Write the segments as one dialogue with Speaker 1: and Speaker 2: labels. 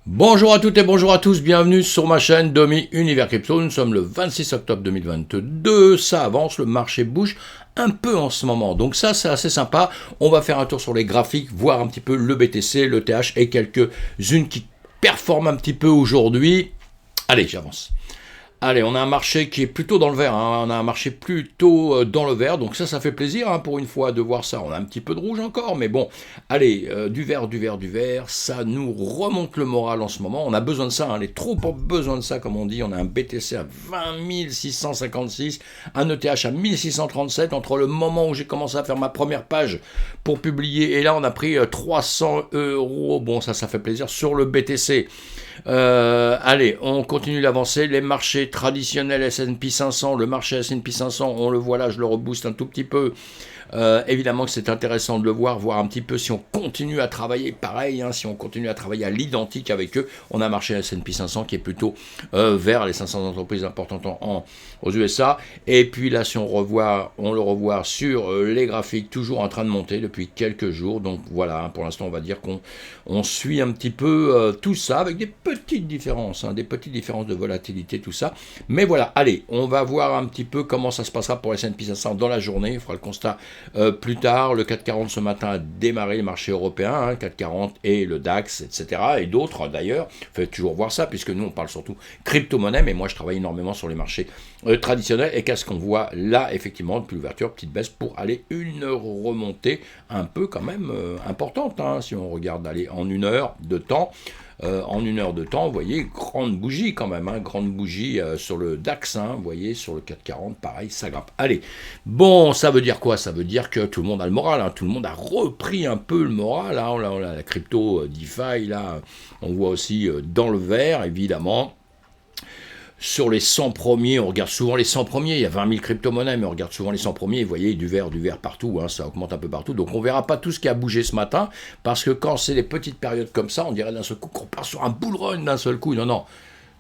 Speaker 1: Bonjour à toutes et bonjour à tous, bienvenue sur ma chaîne Domi Univers Crypto. Nous sommes le 26 octobre 2022, ça avance, le marché bouge un peu en ce moment, donc ça c'est assez sympa. On va faire un tour sur les graphiques, voir un petit peu le BTC, le TH et quelques-unes qui performent un petit peu aujourd'hui. Allez, j'avance. Allez, on a un marché qui est plutôt dans le vert, hein. On a un marché plutôt dans le vert, donc ça fait plaisir hein, pour une fois de voir ça. On a un petit peu de rouge encore, mais bon, allez, du vert, du vert, du vert, ça nous remonte le moral en ce moment. On a besoin de ça, hein, les troupes ont besoin de ça, comme on dit. On a un BTC à 20 656, un ETH à 1637, entre le moment où j'ai commencé à faire ma première page pour publier, et là on a pris 300 euros, bon ça fait plaisir, sur le BTC. Allez, on continue d'avancer. Les marchés traditionnels S&P 500, le marché S&P 500, on le voit là, je le rebooste un tout petit peu. Évidemment que c'est intéressant de le voir un petit peu si on continue à travailler pareil, hein, si on continue à travailler à l'identique avec eux. On a un marché S&P 500 qui est plutôt vers les 500 entreprises importantes aux USA. Et puis là, si on le revoit sur les graphiques, toujours en train de monter depuis quelques jours. Donc voilà, hein, pour l'instant, on va dire qu'on suit un petit peu tout ça avec des petites différences, hein, des petites différences de volatilité, tout ça. Mais voilà, allez, on va voir un petit peu comment ça se passera pour S&P 500 dans la journée. On fera le constat plus tard. Le 440 ce matin a démarré les marchés européens, hein, 440 et le DAX, etc. Et d'autres d'ailleurs. Faites toujours voir ça, puisque nous on parle surtout crypto-monnaie, mais moi je travaille énormément sur les marchés traditionnels. Et qu'est-ce qu'on voit là, effectivement, depuis l'ouverture, petite baisse pour aller une remontée un peu quand même importante, hein, si on regarde aller en une heure de temps. En une heure de temps, vous voyez, grande bougie quand même, hein, grande bougie sur le DAX, hein, vous voyez, sur le 440, pareil, ça grimpe. Allez, bon, ça veut dire quoi? Ça veut dire que tout le monde a le moral, hein, tout le monde a repris un peu le moral, hein, on a la crypto DeFi, là, on voit aussi dans le vert, évidemment. Sur les 100 premiers, on regarde souvent les 100 premiers, il y a 20 000 crypto-monnaies, mais on regarde souvent les 100 premiers, vous voyez, du vert partout, hein, ça augmente un peu partout, donc on ne verra pas tout ce qui a bougé ce matin, parce que quand c'est des petites périodes comme ça, on dirait d'un seul coup qu'on part sur un bull run d'un seul coup, non,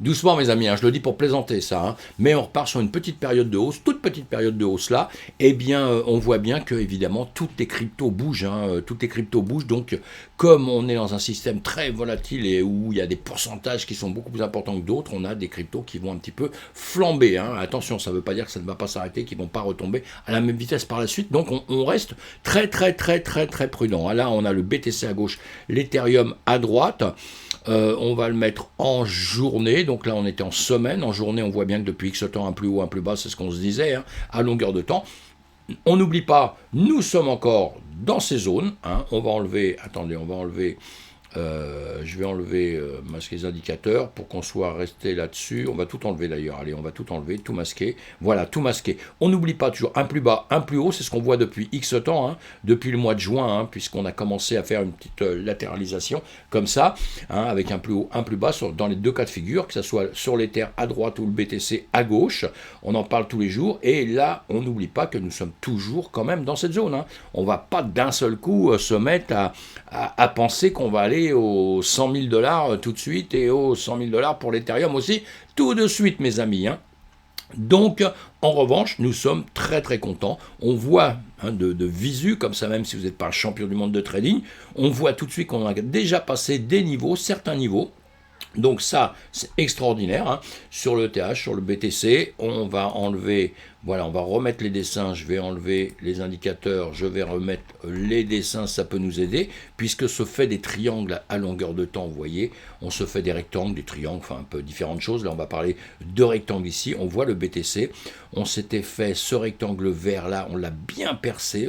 Speaker 1: doucement mes amis, hein, je le dis pour plaisanter ça, hein, mais on repart sur une petite période de hausse, toute petite période de hausse là, et bien on voit bien que évidemment toutes les cryptos bougent, hein, toutes les cryptos bougent, donc comme on est dans un système très volatile et où il y a des pourcentages qui sont beaucoup plus importants que d'autres, on a des cryptos qui vont un petit peu flamber, hein. Attention, ça ne veut pas dire que ça ne va pas s'arrêter, qu'ils ne vont pas retomber à la même vitesse par la suite, donc on reste très prudent. Là on a le BTC à gauche, l'Ethereum à droite. On va le mettre en journée, donc là on était en semaine, en journée on voit bien que depuis X temps un plus haut, un plus bas, c'est ce qu'on se disait, hein, à longueur de temps. On n'oublie pas, nous sommes encore dans ces zones, hein. On va enlever, attendez, je vais enlever masquer les indicateurs pour qu'on soit resté là-dessus. On va tout enlever d'ailleurs. Allez, on va tout enlever, tout masquer. Voilà, tout masquer. On n'oublie pas toujours un plus bas, un plus haut. C'est ce qu'on voit depuis X temps, hein, depuis le mois de juin, hein, puisqu'on a commencé à faire une petite latéralisation comme ça, hein, avec un plus haut, un plus bas dans les deux cas de figure, que ce soit sur l'Ether à droite ou le BTC à gauche. On en parle tous les jours. Et là, on n'oublie pas que nous sommes toujours quand même dans cette zone, hein. On ne va pas d'un seul coup se mettre à penser qu'on va aller aux 100 000 $ tout de suite et aux 100 000 $ pour l'Ethereum aussi tout de suite, mes amis, hein. Donc, en revanche, nous sommes très contents. On voit hein, de visu, comme ça, même si vous n'êtes pas un champion du monde de trading, on voit tout de suite qu'on a déjà passé des niveaux, certains niveaux. Donc ça, c'est extraordinaire, hein. Sur le TH, sur le BTC, on va enlever, voilà, on va remettre les dessins, je vais enlever les indicateurs, je vais remettre les dessins, ça peut nous aider, puisque se fait des triangles à longueur de temps, vous voyez, on se fait des rectangles, des triangles, enfin un peu différentes choses, là on va parler de rectangles ici, on voit le BTC, on s'était fait ce rectangle vert là, on l'a bien percé,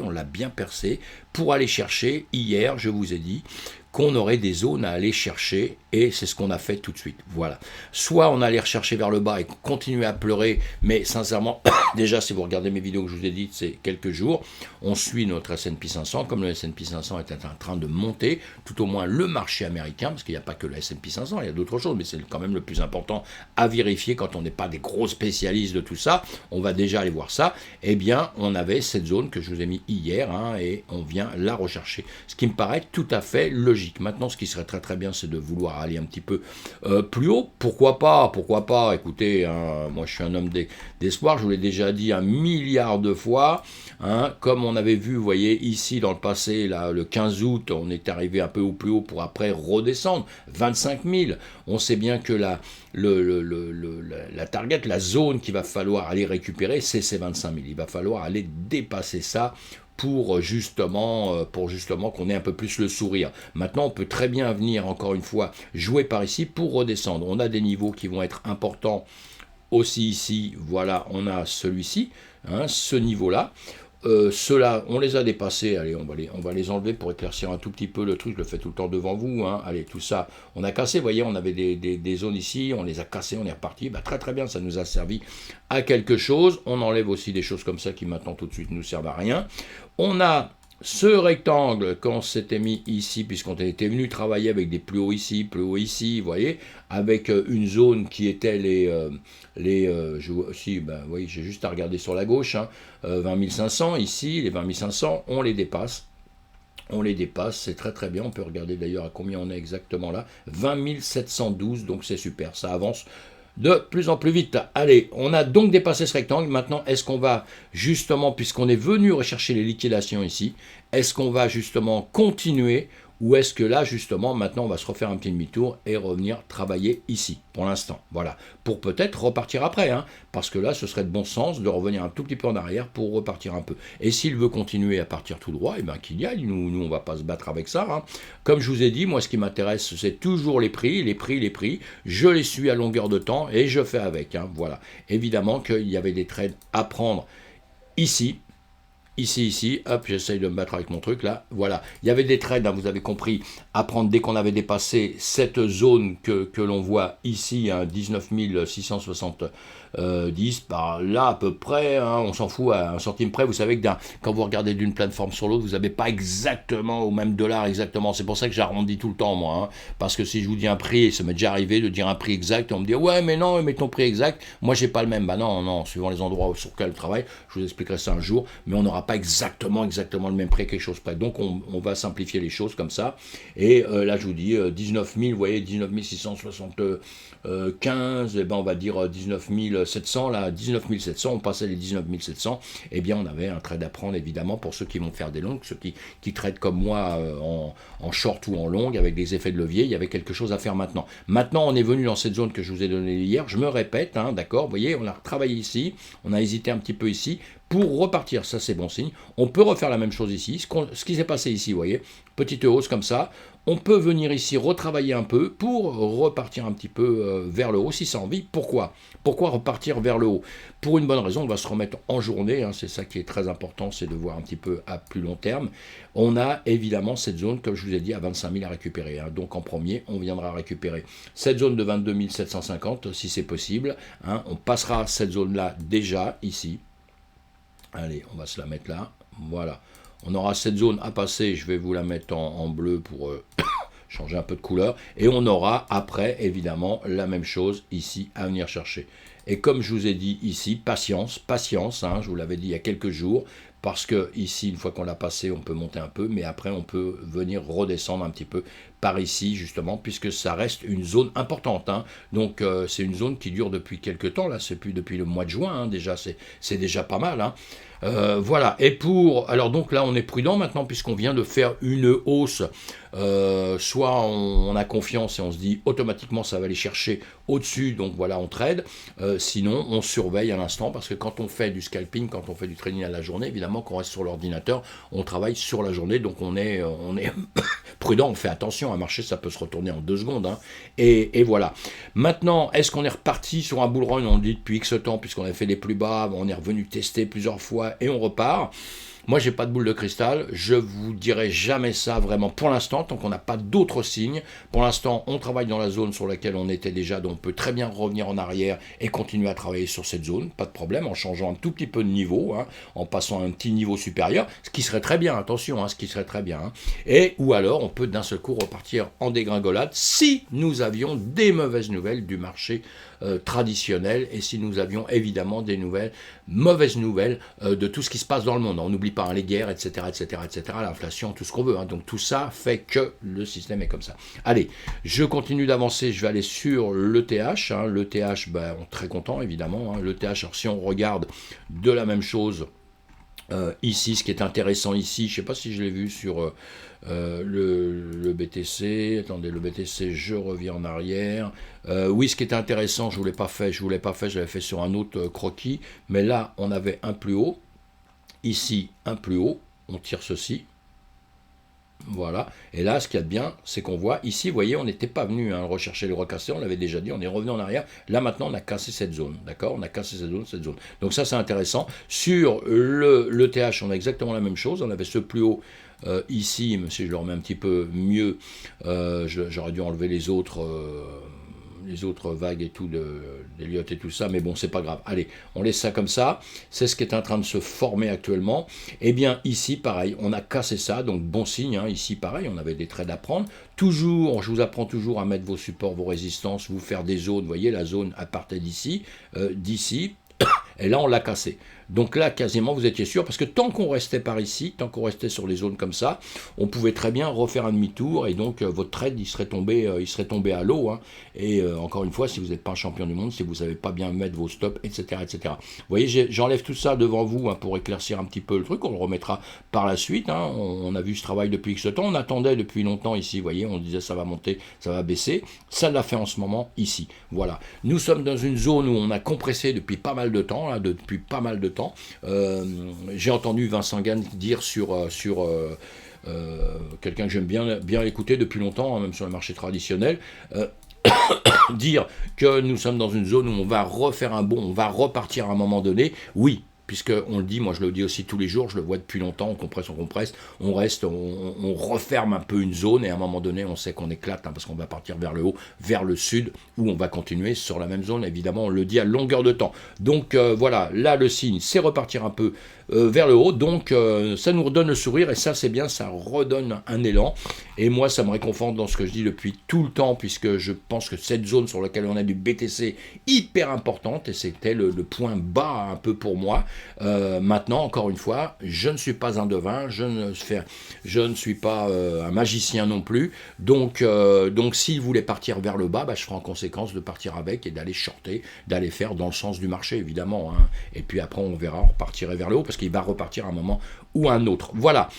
Speaker 1: pour aller chercher, hier, je vous ai dit, qu'on aurait des zones à aller chercher, et c'est ce qu'on a fait tout de suite. Voilà. Soit on allait rechercher vers le bas et continuer à pleurer, mais sincèrement, déjà si vous regardez mes vidéos que je vous ai dites, c'est quelques jours, on suit notre S&P 500, comme le S&P 500 est en train de monter, tout au moins le marché américain, parce qu'il n'y a pas que le S&P 500, il y a d'autres choses, mais c'est quand même le plus important à vérifier quand on n'est pas des gros spécialistes de tout ça, on va déjà aller voir ça, eh bien on avait cette zone que je vous ai mis hier, hein, et on vient la rechercher. Ce qui me paraît tout à fait logique. magique. Maintenant, ce qui serait très très bien, c'est de vouloir aller un petit peu plus haut. Pourquoi pas, écoutez, hein, moi je suis un homme d'espoir, je vous l'ai déjà dit 1 milliard de fois, hein, comme on avait vu, vous voyez, ici dans le passé, là, le 15 août, on est arrivé un peu au plus haut pour après redescendre, 25 000. On sait bien que la target, la zone qu'il va falloir aller récupérer, c'est ces 25 000. Il va falloir aller dépasser ça pour justement qu'on ait un peu plus le sourire. Maintenant, on peut très bien venir, encore une fois, jouer par ici pour redescendre. On a des niveaux qui vont être importants aussi ici. Voilà, on a celui-ci, hein, ce niveau-là. Ceux-là, on les a dépassés. Allez, on va les enlever pour éclaircir un tout petit peu le truc. Je le fais tout le temps devant vous. Hein. Allez, tout ça, on a cassé. Vous voyez, on avait des zones ici. On les a cassées, on est reparti. Bah, très très bien, ça nous a servi à quelque chose. On enlève aussi des choses comme ça qui maintenant tout de suite nous servent à rien. On a ce rectangle, quand on s'était mis ici, puisqu'on était venu travailler avec des plus hauts ici, vous voyez, avec une zone qui était oui, j'ai juste à regarder sur la gauche, hein, 20 500 ici, les 20 500, on les dépasse. On les dépasse, c'est très très bien, on peut regarder d'ailleurs à combien on est exactement là, 20 712, donc c'est super, ça avance de plus en plus vite. Allez, on a donc dépassé ce rectangle. Maintenant, est-ce qu'on va justement, puisqu'on est venu rechercher les liquidations ici, est-ce qu'on va justement continuer ou est-ce que là, justement, maintenant, on va se refaire un petit demi-tour et revenir travailler ici, pour l'instant. Voilà, pour peut-être repartir après, hein, parce que là, ce serait de bon sens de revenir un tout petit peu en arrière pour repartir un peu. Et s'il veut continuer à partir tout droit, eh bien qu'il y aille, nous on va pas se battre avec ça. Hein. Comme je vous ai dit, moi, ce qui m'intéresse, c'est toujours les prix. Je les suis à longueur de temps et je fais avec. Hein, voilà. Évidemment qu'il y avait des trades à prendre ici, hop, j'essaye de me battre avec mon truc, là, voilà. Il y avait des trades, hein, vous avez compris, à prendre dès qu'on avait dépassé cette zone que l'on voit ici, hein, 19 670, par là à peu près, hein, on s'en fout à un centime près. Vous savez que quand vous regardez d'une plateforme sur l'autre, vous n'avez pas exactement au même dollar exactement. C'est pour ça que j'arrondis tout le temps, moi, hein, parce que si je vous dis un prix, ça m'est déjà arrivé de dire un prix exact, et on me dit, ouais, mais non, mais ton prix exact, moi j'ai pas le même. Bah non, suivant les endroits sur lesquels je travaille, je vous expliquerai ça un jour, mais on n'aura pas exactement le même prix, quelque chose près. Donc on va simplifier les choses comme ça. Et là je vous dis 19 000, vous voyez 19 675, et ben on va dire 19 700, là 19 700, on passait les 19 700, et bien on avait un trade à prendre évidemment pour ceux qui vont faire des longues, ceux qui traitent comme moi en short ou en longue avec des effets de levier. Il y avait quelque chose à faire maintenant. Maintenant on est venu dans cette zone que je vous ai donnée hier, je me répète, hein, d'accord, vous voyez, on a travaillé ici, on a hésité un petit peu ici, pour repartir, ça c'est bon signe. On peut refaire la même chose ici, ce qui s'est passé ici, vous voyez, petite hausse comme ça, on peut venir ici retravailler un peu pour repartir un petit peu vers le haut si ça a envie. Pourquoi repartir vers le haut? Pour une bonne raison, on va se remettre en journée, hein, c'est ça qui est très important, c'est de voir un petit peu à plus long terme. On a évidemment cette zone, comme je vous ai dit, à 25 000 à récupérer. Hein. Donc en premier, on viendra récupérer cette zone de 22 750 si c'est possible. Hein. On passera cette zone-là déjà ici. Allez, on va se la mettre là. Voilà. On aura cette zone à passer. Je vais vous la mettre en bleu pour changer un peu de couleur. Et on aura après, évidemment, la même chose ici à venir chercher. Et comme je vous ai dit ici, patience, hein, je vous l'avais dit il y a quelques jours, parce que ici, une fois qu'on l'a passé, on peut monter un peu, mais après, on peut venir redescendre un petit peu par ici, justement, puisque ça reste une zone importante. Hein. Donc, c'est une zone qui dure depuis quelques temps, là, c'est plus depuis le mois de juin, hein, déjà, c'est déjà pas mal. Hein. Voilà, et alors donc là on est prudent maintenant puisqu'on vient de faire une hausse, soit on a confiance et on se dit automatiquement ça va aller chercher au-dessus, donc voilà on trade, sinon on surveille à l'instant parce que quand on fait du scalping, quand on fait du trading à la journée, évidemment qu'on reste sur l'ordinateur, on travaille sur la journée, donc on est prudent, on fait attention, un marché ça peut se retourner en 2 secondes, hein, et voilà. Maintenant, est-ce qu'on est reparti sur un bull run, on le dit depuis X temps, puisqu'on a fait les plus bas, on est revenu tester plusieurs fois, et on repart. Moi, j'ai pas de boule de cristal, je vous dirai jamais ça vraiment pour l'instant, tant qu'on n'a pas d'autres signes. Pour l'instant, on travaille dans la zone sur laquelle on était déjà, donc on peut très bien revenir en arrière et continuer à travailler sur cette zone, pas de problème, en changeant un tout petit peu de niveau, hein, en passant à un petit niveau supérieur, ce qui serait très bien, attention, hein, ce qui serait très bien. Hein. Et ou alors, on peut d'un seul coup repartir en dégringolade si nous avions des mauvaises nouvelles du marché traditionnel et si nous avions évidemment des mauvaises nouvelles de tout ce qui se passe dans le monde. On n'oublie par les guerres, etc., etc., etc., l'inflation, tout ce qu'on veut. Hein. Donc tout ça fait que le système est comme ça. Allez, je continue d'avancer, je vais aller sur l'ETH. Hein. L'ETH, ben, on est très content évidemment. Hein. L'ETH, alors si on regarde de la même chose ici, ce qui est intéressant ici, je ne sais pas si je l'ai vu sur le BTC. Attendez, le BTC, je reviens en arrière. Oui, ce qui était intéressant, je ne l'ai pas fait, j'avais fait sur un autre croquis. Mais là, on avait un plus haut. Ici, un plus haut. On tire ceci. Voilà, et là ce qu'il y a de bien, c'est qu'on voit, ici, vous voyez, on n'était pas venu rechercher le recasser, on l'avait déjà dit, on est revenu en arrière, là maintenant on a cassé cette zone, d'accord, on a cassé cette zone, donc ça c'est intéressant. Sur le TH, on a exactement la même chose, on avait ce plus haut ici, mais si je le remets un petit peu mieux, j'aurais dû enlever les autres vagues et tout, d'Elliott et tout ça, mais bon, c'est pas grave. Allez, on laisse ça comme ça. C'est ce qui est en train de se former actuellement. Et bien, ici, pareil, on a cassé ça, donc bon signe. Hein. Ici, pareil, on avait des trades à prendre. Toujours, je vous apprends toujours à mettre vos supports, vos résistances, vous faire des zones. Vous voyez, la zone à partir d'ici, et là, on l'a cassé. Donc là, quasiment, vous étiez sûr, parce que tant qu'on restait par ici, tant qu'on restait sur les zones comme ça, on pouvait très bien refaire un demi-tour, et donc votre trade, il serait tombé à l'eau. Hein. Et encore une fois, si vous n'êtes pas un champion du monde, si vous ne savez pas bien mettre vos stops, etc., etc. Vous voyez, j'enlève tout ça devant vous hein, pour éclaircir un petit peu le truc, on le remettra par la suite. Hein. On a vu ce travail depuis X temps, on attendait depuis longtemps ici, vous voyez, on disait ça va monter, ça va baisser. Ça l'a fait en ce moment ici. Voilà. Nous sommes dans une zone où on a compressé depuis pas mal de temps, là, depuis pas mal de temps. J'ai entendu Vincent Gann dire sur quelqu'un que j'aime bien écouter depuis longtemps, hein, même sur le marché traditionnel, dire que nous sommes dans une zone où on va refaire un bond, on va repartir à un moment donné. Oui, puisqu'on le dit, moi je le dis aussi tous les jours, je le vois depuis longtemps, on reste, on referme un peu une zone, et à un moment donné, on sait qu'on éclate, hein, parce qu'on va partir vers le haut, vers le sud, où on va continuer sur la même zone, évidemment, on le dit à longueur de temps. Donc voilà, là le signe, c'est repartir un peu vers le haut, donc ça nous redonne le sourire, et ça c'est bien, ça redonne un élan, et moi ça me réconforte dans ce que je dis depuis tout le temps, puisque je pense que cette zone sur laquelle on a du BTC hyper importante, et c'était le point bas un peu pour moi. Maintenant, encore une fois, je ne suis pas un devin, je ne suis pas un magicien non plus, donc s'il voulait partir vers le bas, bah, je ferai en conséquence de partir avec et d'aller shorter, d'aller faire dans le sens du marché, évidemment, hein. Et puis après on verra, on repartirait vers le haut, parce qu'il va repartir à un moment ou un autre. Voilà,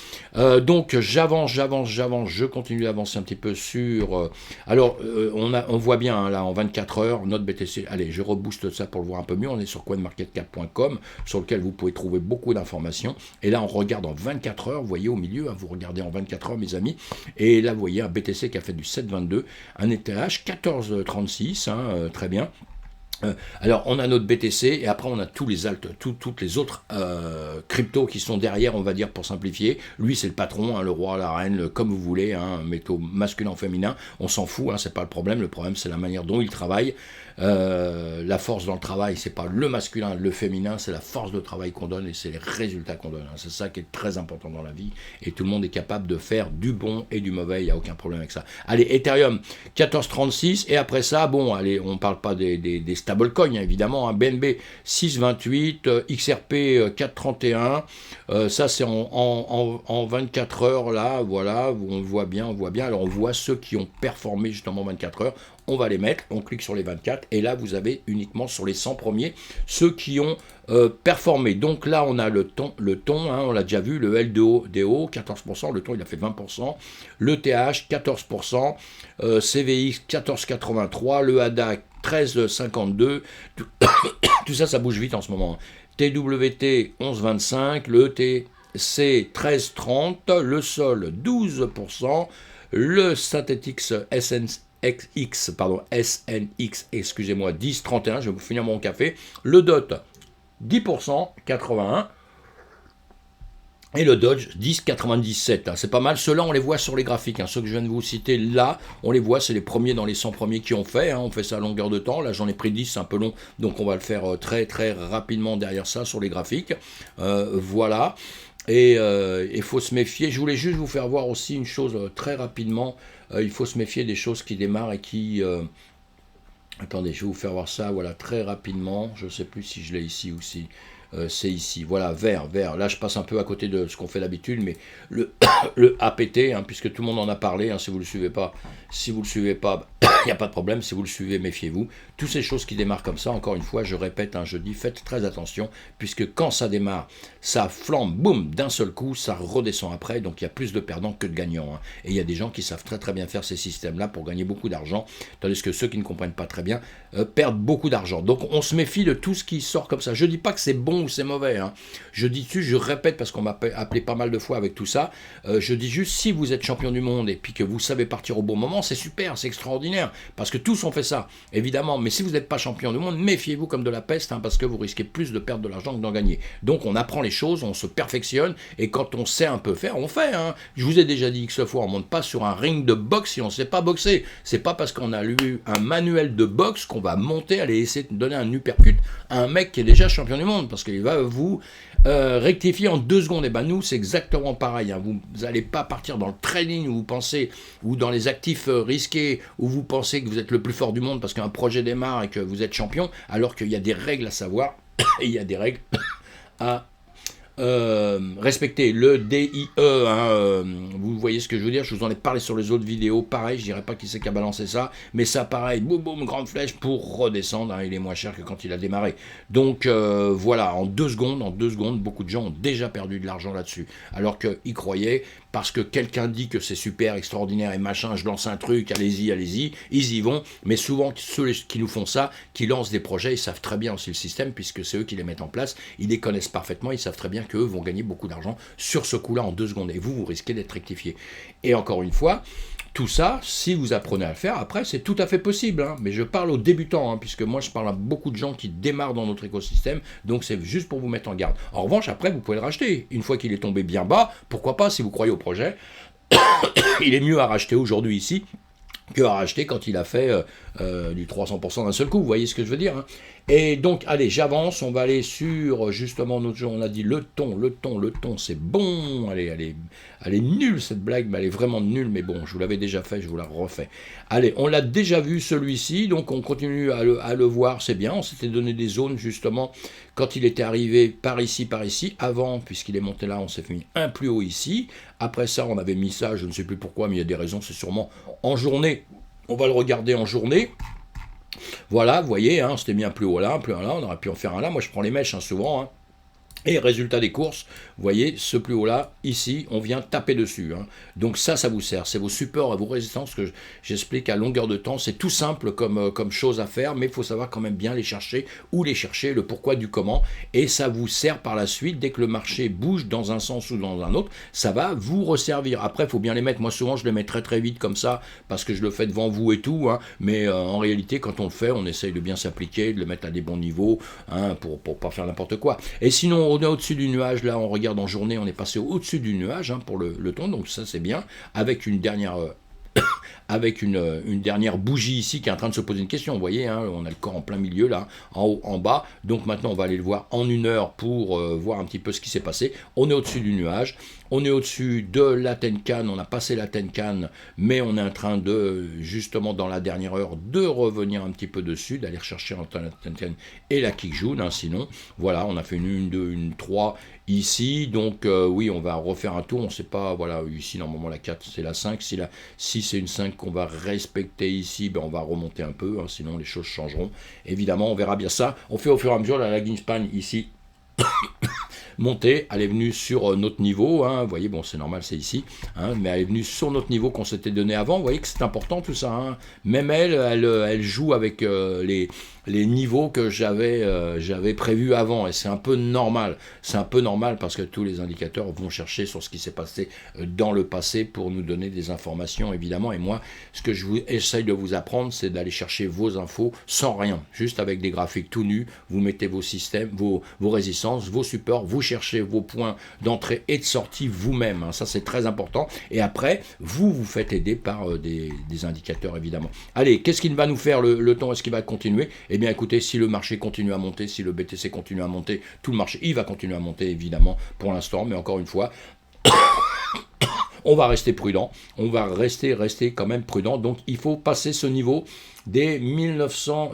Speaker 1: donc j'avance, je continue d'avancer un petit peu sur... on voit bien, hein, là, en 24 heures, notre BTC, allez, je rebooste ça pour le voir un peu mieux, on est sur coinmarketcap.com, sur lequel vous pouvez trouver beaucoup d'informations, et là on regarde en 24 heures, vous voyez au milieu, hein, vous regardez en 24 heures mes amis, et là vous voyez un BTC qui a fait du 7,22, un ETH 14,36, hein, très bien. Alors on a notre BTC, et après on a tous les toutes les autres cryptos qui sont derrière, on va dire, pour simplifier. Lui c'est le patron, hein, le roi, la reine, comme vous voulez, hein, métaux masculin, féminin, on s'en fout, hein, c'est pas le problème c'est la manière dont il travaille. La force dans le travail, c'est pas le masculin, le féminin, c'est la force de travail qu'on donne, et c'est les résultats qu'on donne, hein. C'est ça qui est très important dans la vie, et tout le monde est capable de faire du bon et du mauvais, il n'y a aucun problème avec ça. Allez, Ethereum 14,36, et après ça, bon, allez, on parle pas des stablecoins, hein, évidemment, hein, BNB 6,28, XRP 4,31, ça c'est en 24 heures, là, voilà, on voit bien, alors on voit ceux qui ont performé justement en 24 heures, on va les mettre, on clique sur les 24, et là vous avez uniquement sur les 100 premiers ceux qui ont performé. Donc là on a le ton, hein, on l'a déjà vu, le LDO, 14%, le ton il a fait 20%, le TH 14%, CVX 14,83, le ADA 13,52, tout ça, ça bouge vite en ce moment. TWT 11,25, le ETC 13,30, le sol 12%, le Synthetix SNX, excusez-moi, 10,31, je vais vous finir mon café, le DOT 10%, 81, et le Dodge 10,97, hein, c'est pas mal. Ceux-là on les voit sur les graphiques, hein. Ceux que je viens de vous citer là, on les voit, c'est les premiers dans les 100 premiers qui ont fait, hein. On fait ça à longueur de temps, là j'en ai pris 10, c'est un peu long, donc on va le faire très très rapidement derrière ça sur les graphiques, voilà. Et il faut se méfier, je voulais juste vous faire voir aussi une chose très rapidement, il faut se méfier des choses qui démarrent et qui... attendez, je vais vous faire voir ça, voilà, très rapidement, je ne sais plus si je l'ai ici ou si... c'est ici. Voilà, vert, vert. Là, je passe un peu à côté de ce qu'on fait d'habitude, mais le, le APT, hein, puisque tout le monde en a parlé, hein, si vous ne le suivez pas, il n'y a pas de problème. Si vous le suivez, méfiez-vous. Toutes ces choses qui démarrent comme ça, encore une fois, je répète, hein, je dis, faites très attention, puisque quand ça démarre, ça flambe, boum, d'un seul coup, ça redescend après, donc il y a plus de perdants que de gagnants. Hein. Et il y a des gens qui savent très très bien faire ces systèmes-là pour gagner beaucoup d'argent, tandis que ceux qui ne comprennent pas très bien perdent beaucoup d'argent. Donc on se méfie de tout ce qui sort comme ça. Je ne dis pas que c'est bon ou c'est mauvais. Hein. Je dis dessus, je répète parce qu'on m'a appelé pas mal de fois avec tout ça. Je dis juste, si vous êtes champion du monde et puis que vous savez partir au bon moment, c'est super, c'est extraordinaire, parce que tous ont fait ça, évidemment. Mais si vous n'êtes pas champion du monde, méfiez-vous comme de la peste, hein, parce que vous risquez plus de perdre de l'argent que d'en gagner. Donc on apprend les choses, on se perfectionne, et quand on sait un peu faire, on fait. Hein. Je vous ai déjà dit X fois, on ne monte pas sur un ring de boxe si on ne sait pas boxer. C'est pas parce qu'on a lu un manuel de boxe qu'on va monter, aller essayer de donner un uppercut à un mec qui est déjà champion du monde, parce qu'il va vous rectifier en 2 secondes. Et ben nous, c'est exactement pareil. Hein. Vous n'allez pas partir dans le trading où vous pensez, ou dans les actifs risqués, où vous pensez que vous êtes le plus fort du monde parce qu'un projet démarre et que vous êtes champion, alors qu'il y a des règles à savoir, et il y a des règles à respecter. Le DIE, hein, vous voyez ce que je veux dire, je vous en ai parlé sur les autres vidéos, pareil, je dirais pas qui c'est qui a balancé ça, mais ça pareil, boum boum, grande flèche pour redescendre, hein, il est moins cher que quand il a démarré. Donc voilà, en 2 secondes, beaucoup de gens ont déjà perdu de l'argent là-dessus, alors qu'ils croyaient, parce que quelqu'un dit que c'est super, extraordinaire et machin, je lance un truc, allez-y, ils y vont, mais souvent ceux qui nous font ça, qui lancent des projets, ils savent très bien aussi le système, puisque c'est eux qui les mettent en place, ils les connaissent parfaitement, ils savent très bien qu'eux vont gagner beaucoup d'argent sur ce coup-là en 2 secondes, et vous risquez d'être rectifié. Et encore une fois, tout ça, si vous apprenez à le faire, après, c'est tout à fait possible. Hein. Mais je parle aux débutants, hein, puisque moi, je parle à beaucoup de gens qui démarrent dans notre écosystème. Donc, c'est juste pour vous mettre en garde. En revanche, après, vous pouvez le racheter. Une fois qu'il est tombé bien bas, pourquoi pas, si vous croyez au projet, il est mieux à racheter aujourd'hui ici que à racheter quand il a fait du 300% d'un seul coup. Vous voyez ce que je veux dire, hein. Et donc, allez, j'avance, on va aller sur, justement, notre jeu, on a dit le ton, c'est bon, elle est nulle cette blague, mais elle est vraiment nulle, mais bon, je vous l'avais déjà fait, je vous la refais. Allez, on l'a déjà vu celui-ci, donc on continue à le voir, c'est bien, on s'était donné des zones, justement, quand il était arrivé par ici, avant, puisqu'il est monté là, on s'est mis un plus haut ici, après ça, on avait mis ça, je ne sais plus pourquoi, mais il y a des raisons, c'est sûrement en journée, on va le regarder en journée. Voilà, vous voyez, hein, c'était mis un plus haut là, on aurait pu en faire un là, moi je prends les mèches hein, souvent, hein. Et résultat des courses, vous voyez, ce plus haut là, ici, on vient taper dessus. Hein. Donc ça vous sert, c'est vos supports et vos résistances que j'explique à longueur de temps. C'est tout simple comme chose à faire, mais il faut savoir quand même bien les chercher, où les chercher, le pourquoi du comment. Et ça vous sert par la suite, dès que le marché bouge dans un sens ou dans un autre, ça va vous resservir. Après, il faut bien les mettre. Moi, souvent, je les mets très très vite comme ça, parce que je le fais devant vous et tout. Hein. Mais en réalité, quand on le fait, on essaye de bien s'appliquer, de le mettre à des bons niveaux, hein, pour pas faire n'importe quoi. Et sinon, on est au-dessus du nuage, là on regarde en journée, on est passé au-dessus du nuage hein, pour le ton, donc ça c'est bien, avec une dernière avec une dernière bougie ici qui est en train de se poser une question, vous voyez, hein, on a le corps en plein milieu là, en haut, en bas, donc maintenant on va aller le voir en 1 heure pour voir un petit peu ce qui s'est passé. On est au-dessus du nuage, on est au-dessus de la Tenkan, on a passé la Tenkan, mais on est en train de, justement dans la dernière heure, de revenir un petit peu dessus, d'aller rechercher entre la Tenkan et la Kijun, hein, sinon, voilà, on a fait une 2, une 3 ici, donc oui, on va refaire un tour, on ne sait pas, voilà, ici normalement la 4 c'est la 5, si la 6 c'est une 5 qu'on va respecter ici, ben on va remonter un peu, hein, sinon les choses changeront, évidemment, on verra bien ça, on fait au fur et à mesure, la Greenspan ici, montée, elle est venue sur notre niveau, hein, vous voyez, bon c'est normal c'est ici, hein, mais elle est venue sur notre niveau qu'on s'était donné avant, vous voyez que c'est important tout ça, hein. Même elle joue avec les niveaux que j'avais prévus avant, et c'est un peu normal parce que tous les indicateurs vont chercher sur ce qui s'est passé dans le passé pour nous donner des informations évidemment, et moi ce que essaye de vous apprendre c'est d'aller chercher vos infos sans rien, juste avec des graphiques tout nus, vous mettez vos systèmes, vos résistances, vos supports, vous cherchez vos points d'entrée et de sortie vous-même, hein, ça c'est très important, et après vous faites aider par des indicateurs évidemment. Allez, qu'est-ce qu'il va nous faire le temps, est-ce qu'il va continuer? Eh bien écoutez, si le marché continue à monter, si le BTC continue à monter, tout le marché, il va continuer à monter évidemment pour l'instant, mais encore une fois, on va rester prudent, on va rester quand même prudent, donc il faut passer ce niveau des 1900...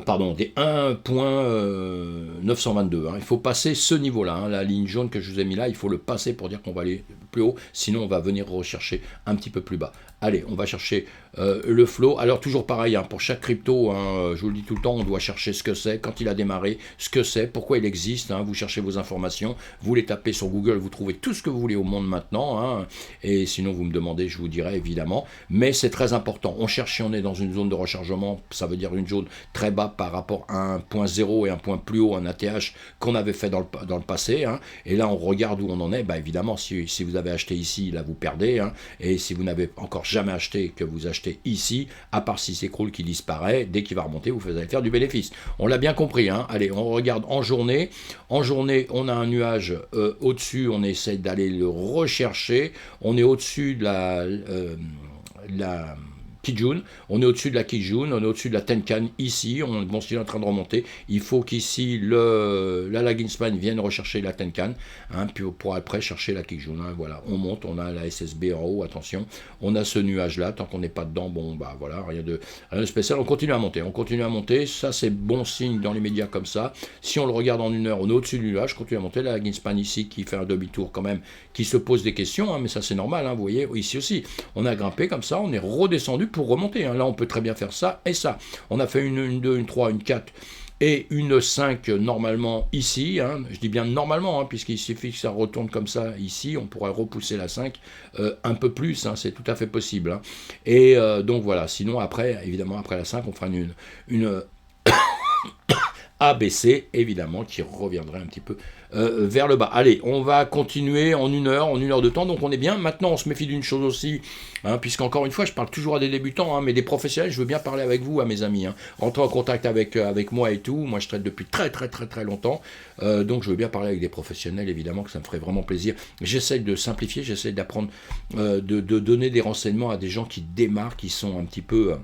Speaker 1: pardon, des 1.922. Il faut passer ce niveau-là, la ligne jaune que je vous ai mis là, il faut le passer pour dire qu'on va aller plus haut, sinon on va venir rechercher un petit peu plus bas. Allez, on va chercher le flow. Alors toujours pareil, pour chaque crypto, je vous le dis tout le temps, on doit chercher ce que c'est, quand il a démarré, ce que c'est, pourquoi il existe. Vous cherchez vos informations, vous les tapez sur Google, vous trouvez tout ce que vous voulez au monde maintenant. Et sinon vous me demandez, je vous dirai évidemment. Mais c'est très important. On cherche si on est dans une zone de rechargement, ça veut dire une zone très bas par rapport à un point 0 et un point plus haut, un ATH qu'on avait fait dans le passé. Et là on regarde où on en est. Évidemment, si vous avez acheté ici, là vous perdez. Et si vous n'avez encore jamais acheté, que vous achetez ici, à part si c'est s'écroule, qui disparaît, dès qu'il va remonter, vous allez faire du bénéfice. On l'a bien compris. Allez, on regarde en journée. En journée, on a un nuage au-dessus, on essaie d'aller le rechercher. On est au-dessus de la Kijun, on est au-dessus de la Kijun, on est au-dessus de la Tenkan ici, bon, c'est en train de remonter, il faut qu'ici la lagging span vienne rechercher la Tenkan, puis pour après chercher la Kijun, voilà, on monte, on a la SSB en haut, attention, on a ce nuage là, tant qu'on n'est pas dedans, bon voilà, rien de spécial, on continue à monter, ça c'est bon signe dans les médias comme ça, si on le regarde en une heure, on est au-dessus du nuage, continue à monter, la lagging span ici qui fait un demi-tour quand même, qui se pose des questions, mais ça c'est normal, vous voyez, ici aussi, on a grimpé comme ça, on est redescendu pour remonter. Là, on peut très bien faire ça et ça. On a fait une 2, une 3, une 4 et une 5 normalement ici. Je dis bien normalement, puisqu'il suffit que ça retourne comme ça ici. On pourrait repousser la 5 un peu plus. C'est tout à fait possible. Et donc voilà. Sinon, après, évidemment, après la 5, on fera une ABC, évidemment, qui reviendrait un petit peu vers le bas. Allez, on va continuer en une heure de temps, donc on est bien. Maintenant, on se méfie d'une chose aussi, puisqu'encore une fois, je parle toujours à des débutants, mais des professionnels, je veux bien parler avec vous, à mes amis. Rentrer en contact avec moi et tout. Moi, je traite depuis très, très, très, très longtemps, donc je veux bien parler avec des professionnels, évidemment, que ça me ferait vraiment plaisir. J'essaie de simplifier, j'essaie d'apprendre, de donner des renseignements à des gens qui démarrent, qui sont un petit peu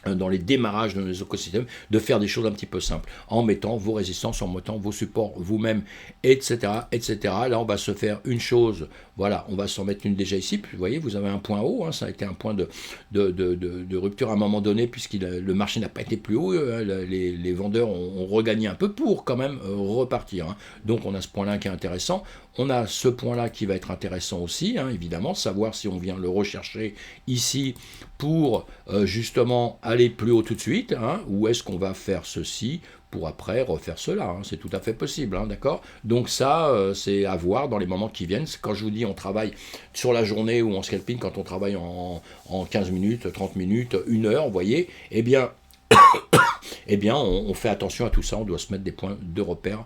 Speaker 1: dans les démarrages de nos écosystèmes, de faire des choses un petit peu simples, en mettant vos résistances, en mettant vos supports vous-même, etc., etc. Là, on va se faire une chose, voilà, on va s'en mettre une déjà ici, puis vous voyez, vous avez un point haut, ça a été un point de rupture à un moment donné, puisque le marché n'a pas été plus haut, les vendeurs ont regagné un peu pour quand même repartir. Donc on a ce point-là qui est intéressant, on a ce point-là qui va être intéressant aussi, évidemment, savoir si on vient le rechercher ici pour justement aller plus haut tout de suite, ou est-ce qu'on va faire ceci pour après refaire cela, c'est tout à fait possible, d'accord. Donc ça, c'est à voir dans les moments qui viennent. Quand je vous dis on travaille sur la journée ou en scalping, quand on travaille en 15 minutes, 30 minutes, 1 heure, vous voyez, eh bien, on fait attention à tout ça, on doit se mettre des points de repère.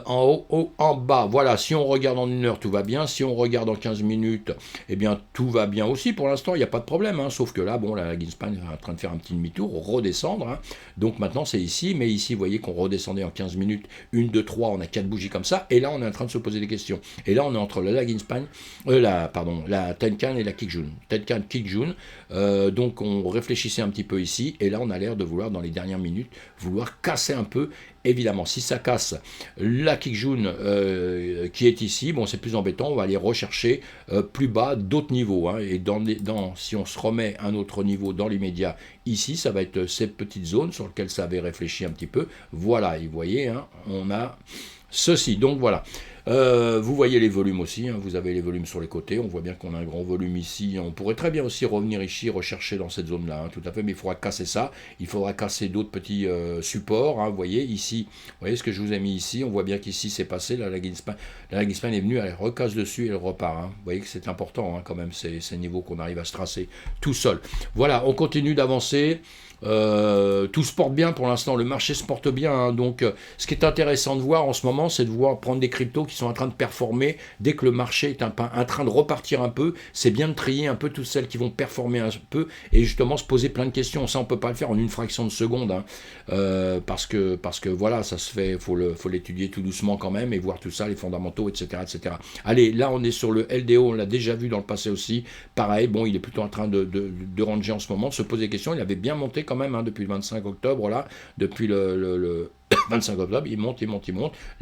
Speaker 1: En haut, en bas, voilà, si on regarde en 1 heure, tout va bien, si on regarde en 15 minutes, eh bien, tout va bien aussi, pour l'instant, il n'y a pas de problème, sauf que là, bon, la lagging span est en train de faire un petit demi-tour, redescendre, donc maintenant, c'est ici, mais ici, vous voyez qu'on redescendait en 15 minutes, 1, 2, 3, on a 4 bougies comme ça, et là, on est en train de se poser des questions, et là, on est entre la lagging span, la Tenkan et la Kijun, Tenkan, Kijun, donc on réfléchissait un petit peu ici, et là, on a l'air de vouloir, dans les dernières minutes, vouloir casser un peu. Évidemment, si ça casse la Kijun qui est ici, bon, c'est plus embêtant, on va aller rechercher plus bas d'autres niveaux. Et si on se remet un autre niveau dans l'immédiat, ici, ça va être cette petite zone sur laquelle ça avait réfléchi un petit peu. Voilà, et vous voyez, on a ceci. Donc voilà. Vous voyez les volumes aussi, vous avez les volumes sur les côtés, on voit bien qu'on a un grand volume ici, on pourrait très bien aussi revenir ici, rechercher dans cette zone-là, tout à fait, mais il faudra casser ça, il faudra casser d'autres petits supports, vous voyez, ici, vous voyez ce que je vous ai mis ici, on voit bien qu'ici c'est passé, la lagging span est venue, elle recasse dessus et elle repart, vous voyez que c'est important quand même, ces niveaux qu'on arrive à se tracer tout seul. Voilà, on continue d'avancer. Tout se porte bien pour l'instant, le marché se porte bien, donc ce qui est intéressant de voir en ce moment, c'est de voir prendre des cryptos qui sont en train de performer dès que le marché est en train de repartir un peu. C'est bien de trier un peu toutes celles qui vont performer un peu et justement se poser plein de questions. Ça, on peut pas le faire en une fraction de seconde, parce que voilà, ça se fait, faut l'étudier tout doucement quand même et voir tout ça, les fondamentaux, etc., etc. Allez, là on est sur le LDO, on l'a déjà vu dans le passé aussi, pareil, bon, il est plutôt en train de ranger en ce moment, de se poser des questions. Il avait bien monté quand même, depuis le 25 octobre, là, depuis le 25 octobre, il monte.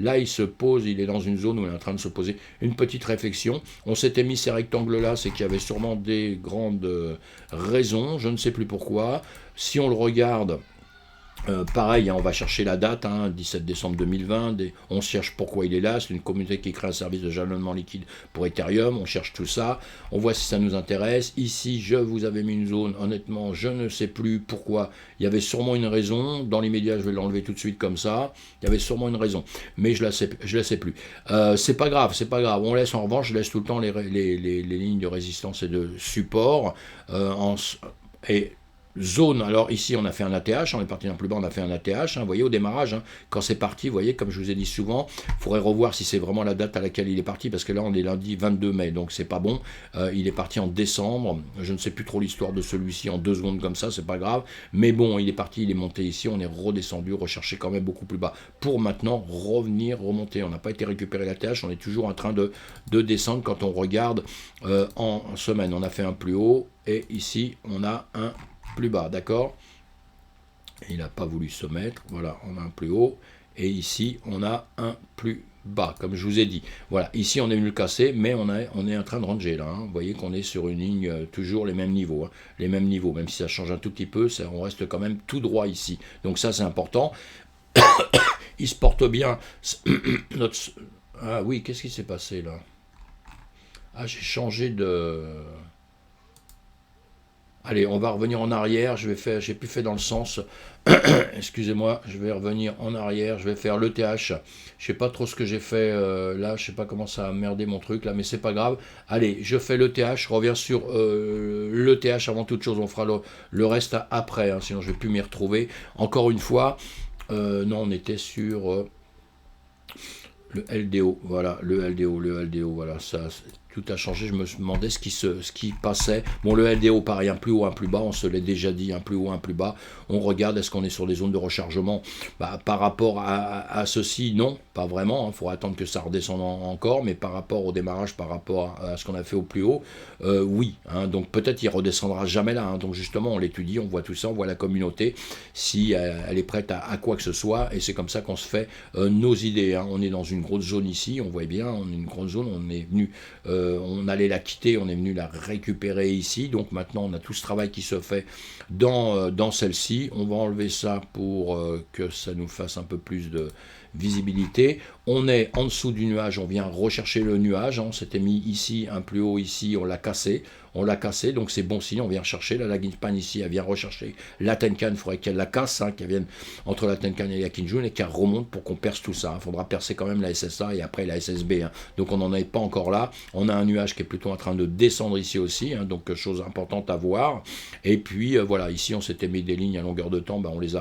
Speaker 1: Là, il se pose, il est dans une zone où il est en train de se poser une petite réflexion. On s'était mis ces rectangles-là, c'est qu'il y avait sûrement des grandes raisons, je ne sais plus pourquoi. Si on le regarde, Pareil, hein, on va chercher la date, 17 décembre 2020, on cherche pourquoi il est là, c'est une communauté qui crée un service de jalonnement liquide pour Ethereum, on cherche tout ça, on voit si ça nous intéresse. Ici, je vous avais mis une zone, honnêtement, je ne sais plus pourquoi, il y avait sûrement une raison, dans l'immédiat, je vais l'enlever tout de suite comme ça, il y avait sûrement une raison, mais je la sais plus. C'est pas grave, on laisse en revanche, je laisse tout le temps les lignes de résistance et de support, et zone, alors ici on a fait un ATH, on est parti d'un plus bas, on a fait un ATH, vous voyez au démarrage, quand c'est parti, vous voyez, comme je vous ai dit souvent, il faudrait revoir si c'est vraiment la date à laquelle il est parti, parce que là on est lundi 22 mai, donc c'est pas bon, il est parti en décembre, je ne sais plus trop l'histoire de celui-ci en 2 secondes comme ça, c'est pas grave, mais bon, il est parti, il est monté ici, on est redescendu, recherché quand même beaucoup plus bas, pour maintenant revenir, remonter, on n'a pas été récupérer l'ATH, on est toujours en train de descendre quand on regarde en semaine, on a fait un plus haut, et ici on a un plus bas, d'accord. Il n'a pas voulu se mettre, voilà, on a un plus haut, et ici, on a un plus bas, comme je vous ai dit. Voilà, ici, on est venu le casser, mais on est en train de ranger, là, vous voyez qu'on est sur une ligne, toujours les mêmes niveaux, les mêmes niveaux, même si ça change un tout petit peu, on reste quand même tout droit ici. Donc ça, c'est important. Il se porte bien. Ah oui, qu'est-ce qui s'est passé, là? Ah, j'ai changé de... Allez, on va revenir en arrière. J'ai plus fait dans le sens. Excusez-moi, je vais revenir en arrière. Je vais faire l'ETH. Je sais pas trop ce que j'ai fait là. Je sais pas comment ça a merdé mon truc là, mais c'est pas grave. Allez, je fais l'ETH. Je reviens sur l'ETH avant toute chose. On fera le reste après, sinon je vais plus m'y retrouver. Encore une fois, non, on était sur le LDO. Voilà, le LDO. Voilà, ça. Tout a changé, je me demandais ce qui passait. Bon, le LDO, pareil, un plus haut, un plus bas, on se l'est déjà dit, un plus haut, un plus bas. On regarde, est-ce qu'on est sur des zones de rechargement? Par rapport à ceci, non, pas vraiment. Il faudra attendre que ça redescende encore, mais par rapport au démarrage, par rapport à ce qu'on a fait au plus haut, oui. Donc peut-être il redescendra jamais là. Donc justement, on l'étudie, on voit tout ça, on voit la communauté, si elle est prête à quoi que ce soit, et c'est comme ça qu'on se fait nos idées. On est dans une grosse zone ici, on voit bien, on est une grosse zone, on est venu... on allait la quitter, on est venu la récupérer ici, donc maintenant on a tout ce travail qui se fait dans celle-ci. On va enlever ça pour que ça nous fasse un peu plus de visibilité. On est en dessous du nuage, on vient rechercher le nuage, on s'était mis ici, un plus haut ici, on l'a cassé, donc c'est bon signe, on vient chercher, la Laginspan ici, elle vient rechercher la Tenkan, il faudrait qu'elle la casse, qu'elle vienne entre la Tenkan et la Kinjun, et qu'elle remonte pour qu'on perce tout ça, il faudra percer quand même la SSA et après la SSB, donc on n'en est pas encore là, on a un nuage qui est plutôt en train de descendre ici aussi, donc chose importante à voir, et puis voilà, ici on s'était mis des lignes à longueur de temps, on les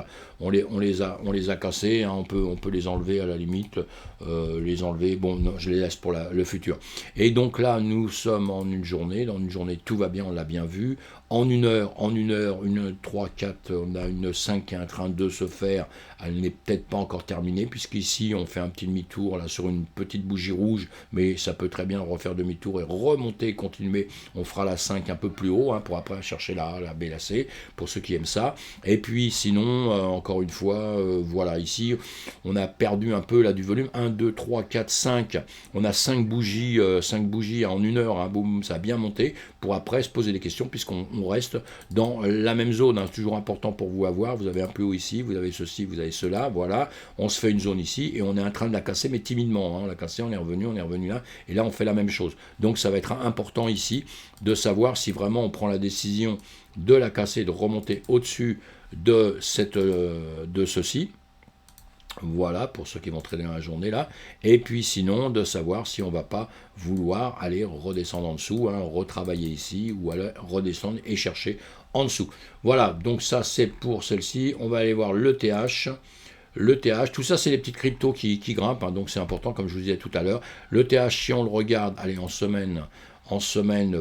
Speaker 1: a cassées, on peut les enlever à la limite, les enlever, bon, non, je les laisse pour le futur. Et donc là, nous sommes en une journée, dans une journée, tout va bien, on l'a bien vu. En une heure, une 3, 4, on a une 5 qui est en train de se faire, elle n'est peut-être pas encore terminée, puisqu'ici, on fait un petit demi-tour, là, sur une petite bougie rouge, mais ça peut très bien refaire demi-tour et remonter, continuer, on fera la 5 un peu plus haut, pour après chercher la A, la B, la C, pour ceux qui aiment ça. Et puis, sinon, encore une fois, voilà, ici, on a perdu un peu là du volume, 1, 2, 3, 4, 5, on a 5 bougies en une heure, boum, ça a bien monté, pour après se poser des questions, puisqu'on reste dans la même zone, toujours important pour vous à voir, vous avez un plus haut ici, vous avez ceci, vous avez cela, voilà, on se fait une zone ici, et on est en train de la casser, mais timidement, on l'a cassé, on est revenu là, et là on fait la même chose, donc ça va être important ici, de savoir si vraiment on prend la décision de la casser, de remonter au-dessus de ceci, voilà, pour ceux qui vont traîner dans la journée là. Et puis sinon, de savoir si on ne va pas vouloir aller redescendre en dessous, retravailler ici, ou aller redescendre et chercher en dessous. Voilà, donc ça c'est pour celle-ci. On va aller voir l'ETH. L'ETH, tout ça c'est les petites cryptos qui grimpent, donc c'est important comme je vous disais tout à l'heure. L'ETH, si on le regarde, allez, en semaine,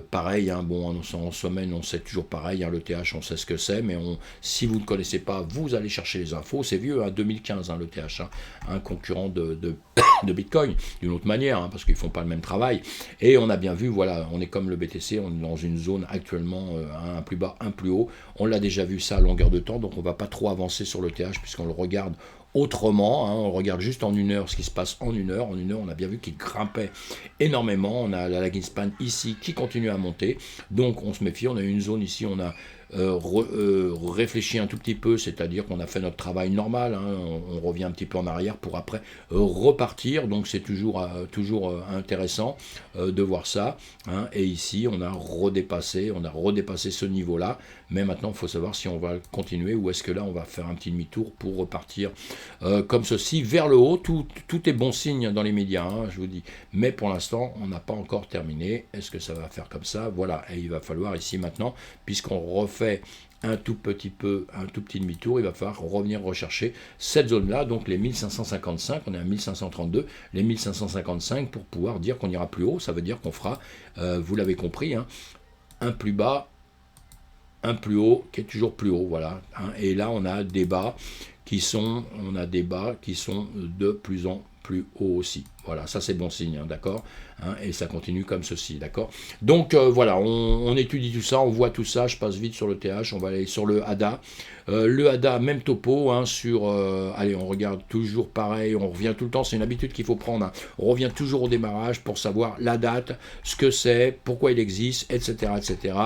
Speaker 1: pareil, bon, en semaine, on sait toujours pareil, l'ETH, on sait ce que c'est, mais si vous ne connaissez pas, vous allez chercher les infos, c'est vieux, 2015, l'ETH, un concurrent de Bitcoin, d'une autre manière, parce qu'ils ne font pas le même travail, et on a bien vu, voilà, on est comme le BTC, on est dans une zone actuellement, un plus bas, un plus haut, on l'a déjà vu ça à longueur de temps, donc on ne va pas trop avancer sur l'ETH, puisqu'on le regarde autrement, on regarde juste en une heure ce qui se passe en une heure. En une heure, on a bien vu qu'il grimpait énormément. On a la Laginspan ici qui continue à monter. Donc, on se méfie. On a une zone ici, on a réfléchi un tout petit peu, c'est-à-dire qu'on a fait notre travail normal, hein, on revient un petit peu en arrière pour après repartir, donc c'est toujours intéressant de voir ça, hein, et ici on a redépassé ce niveau-là, mais maintenant il faut savoir si on va continuer ou est-ce que là on va faire un petit demi-tour pour repartir comme ceci vers le haut. Tout est bon signe dans les médias, hein, je vous dis, mais pour l'instant on n'a pas encore terminé. Est-ce que ça va faire comme ça? Voilà, et il va falloir ici maintenant, puisqu'on refait un tout petit demi-tour, il va falloir revenir rechercher cette zone-là, donc les 1555, on est à 1532, les 1555 pour pouvoir dire qu'on ira plus haut. Ça veut dire qu'on fera, vous l'avez compris, hein, un plus bas, un plus haut, qui est toujours plus haut, voilà, hein, et là on a des bas qui sont de plus en plus haut aussi. Voilà, ça c'est bon signe, hein, d'accord, hein, et ça continue comme ceci, d'accord. Donc voilà, on étudie tout ça, on voit tout ça, je passe vite sur le TH, on va aller sur le ADA. Le ADA, même topo, hein, allez, on regarde toujours pareil, on revient tout le temps, c'est une habitude qu'il faut prendre, hein. On revient toujours au démarrage pour savoir la date, ce que c'est, pourquoi il existe, etc., etc.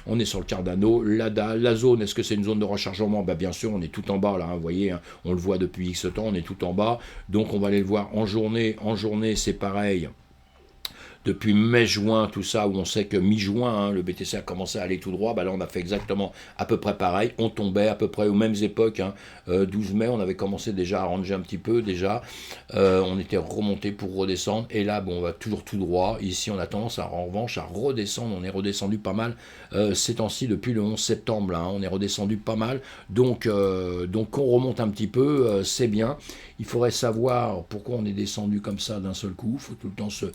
Speaker 1: On est sur le Cardano, l'ADA, la zone, est-ce que c'est une zone de rechargement? Ben, bien sûr, on est tout en bas là, hein, vous voyez, hein, on le voit depuis X temps, on est tout en bas, donc on va aller le voir en journée, c'est pareil. Depuis mai-juin, tout ça, où on sait que mi-juin, hein, le BTC a commencé à aller tout droit, bah là on a fait exactement à peu près pareil, on tombait à peu près aux mêmes époques, hein, 12 mai, on avait commencé déjà à ranger un petit peu, déjà, on était remonté pour redescendre, et là, bon, on va toujours tout droit, ici on a tendance en revanche à redescendre, on est redescendu pas mal ces temps-ci depuis le 11 septembre, là, hein, on est redescendu pas mal, donc on remonte un petit peu, c'est bien, il faudrait savoir pourquoi on est descendu comme ça d'un seul coup, il faut tout le temps se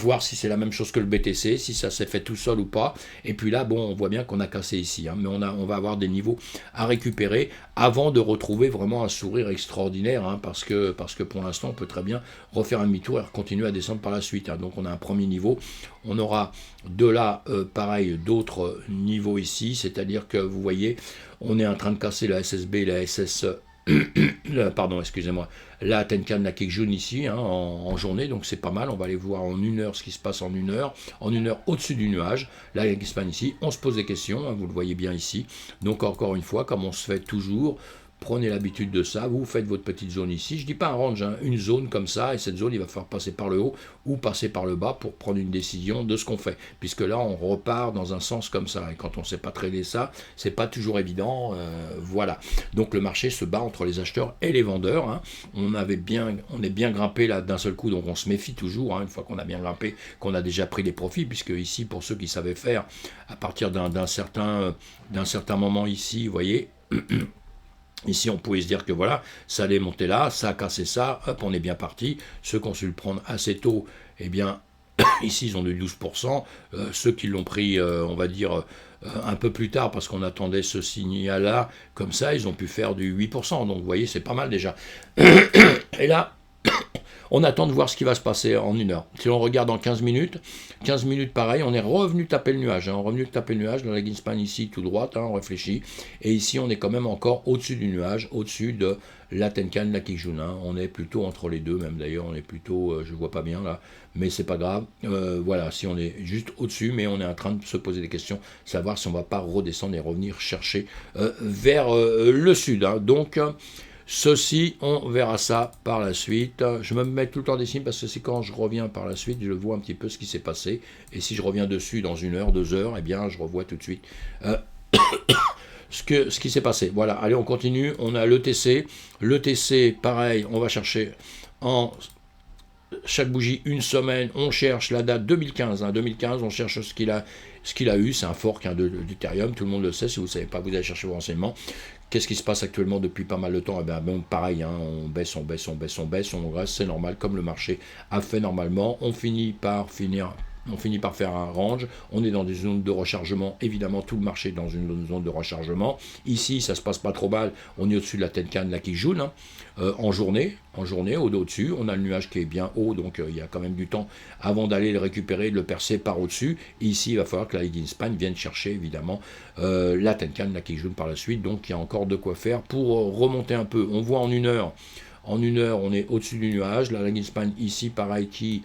Speaker 1: voir si c'est la même chose que le BTC, si ça s'est fait tout seul ou pas. Et puis là, bon, on voit bien qu'on a cassé ici, hein, mais on va avoir des niveaux à récupérer avant de retrouver vraiment un sourire extraordinaire, hein, parce que pour l'instant, on peut très bien refaire un demi-tour et continuer à descendre par la suite, hein. Donc on a un premier niveau, on aura de là, pareil, d'autres niveaux ici, c'est-à-dire que vous voyez, on est en train de casser la SSB et la SS. Pardon, excusez-moi, la Tenkan, la Kijun ici, hein, en journée, donc c'est pas mal. On va aller voir en 1 heure ce qui se passe en 1 heure au-dessus du nuage. Là, il y a ici, on se pose des questions, hein, vous le voyez bien ici. Donc encore une fois, comme on se fait toujours, prenez l'habitude de ça, vous faites votre petite zone ici, je dis pas un range, hein, une zone comme ça, et cette zone, il va falloir passer par le haut ou passer par le bas pour prendre une décision de ce qu'on fait, puisque là, on repart dans un sens comme ça, et quand on ne sait pas trader ça, c'est pas toujours évident, voilà. Donc le marché se bat entre les acheteurs et les vendeurs, hein. On est bien grimpé là d'un seul coup, donc on se méfie toujours, hein, une fois qu'on a bien grimpé, qu'on a déjà pris les profits, puisque ici, pour ceux qui savaient faire, à partir d'un certain moment ici, vous voyez, ici, on pouvait se dire que voilà, ça allait monter là, ça a cassé ça, hop, on est bien parti. Ceux qui ont su le prendre assez tôt, eh bien, ici, ils ont eu 12%. Ceux qui l'ont pris, on va dire, un peu plus tard, parce qu'on attendait ce signal-là, comme ça, ils ont pu faire du 8%. Donc, vous voyez, c'est pas mal déjà. Et là, on attend de voir ce qui va se passer en 1 heure. Si on regarde en 15 minutes pareil, on est revenu taper le nuage. Hein, dans la Greenspan ici, tout droit, hein, on réfléchit. Et ici, on est quand même encore au-dessus du nuage, au-dessus de la Tenkan, la Kijun. Hein. On est plutôt entre les deux, même d'ailleurs, on est plutôt, je vois pas bien là, mais c'est pas grave. Voilà, si on est juste au-dessus, mais on est en train de se poser des questions, savoir si on va pas redescendre et revenir chercher vers le sud. Hein. Donc, ceci, on verra ça par la suite. Je me mets tout le temps des signes parce que c'est quand je reviens par la suite, je vois un petit peu ce qui s'est passé. Et si je reviens dessus dans 1 heure, 2 heures, eh bien, je revois tout de suite ce qui s'est passé. Voilà, allez, on continue. On a l'ETC. L'ETC, pareil, on va chercher en chaque bougie une semaine. On cherche la date 2015. Hein, 2015, on cherche ce qu'il a eu. C'est un fork, hein, d'Ethereum. Tout le monde le sait. Si vous ne savez pas, vous allez chercher vos renseignements. Qu'est-ce qui se passe actuellement depuis pas mal de temps? Eh bien, bon, pareil, hein, on baisse, on reste, c'est normal, comme le marché a fait normalement. On finit par faire un range, on est dans des zones de rechargement, évidemment tout le marché est dans une zone de rechargement. Ici, ça se passe pas trop mal, on est au-dessus de la Tenkan, la Kijun, hein, en journée, au-dessus, on a le nuage qui est bien haut, donc il y a quand même du temps avant d'aller le récupérer, de le percer par au-dessus. Et ici, il va falloir que la Greenspan vienne chercher, évidemment, la Tenkan, la Kijun par la suite, donc il y a encore de quoi faire pour remonter un peu. On voit en 1 heure, En 1 heure, on est au-dessus du nuage. La Lagging Span ici, pareil, qui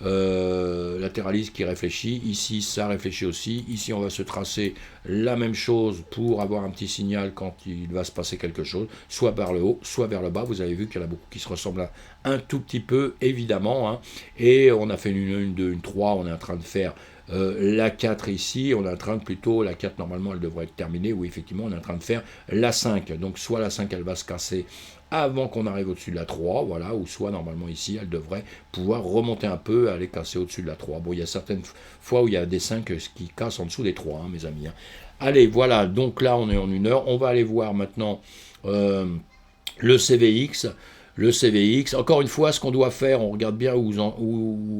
Speaker 1: latéralise, qui réfléchit. Ici, ça réfléchit aussi. Ici, on va se tracer la même chose pour avoir un petit signal quand il va se passer quelque chose, soit vers le haut, soit vers le bas. Vous avez vu qu'il y en a beaucoup qui se ressemblent un tout petit peu, évidemment. Hein. Et on a fait une 2, une 3. On est en train de faire la 4 ici, on est en train de plutôt, la 4 normalement elle devrait être terminée, oui effectivement on est en train de faire la 5, donc soit la 5 elle va se casser avant qu'on arrive au-dessus de la 3, voilà, ou soit normalement ici elle devrait pouvoir remonter un peu, aller casser au-dessus de la 3. Bon, il y a certaines fois où il y a des 5 qui cassent en dessous des 3, hein, mes amis. Hein. Allez, voilà, donc là on est en 1 heure, on va aller voir maintenant le CVX. Le CVX, encore une fois, ce qu'on doit faire, on regarde bien où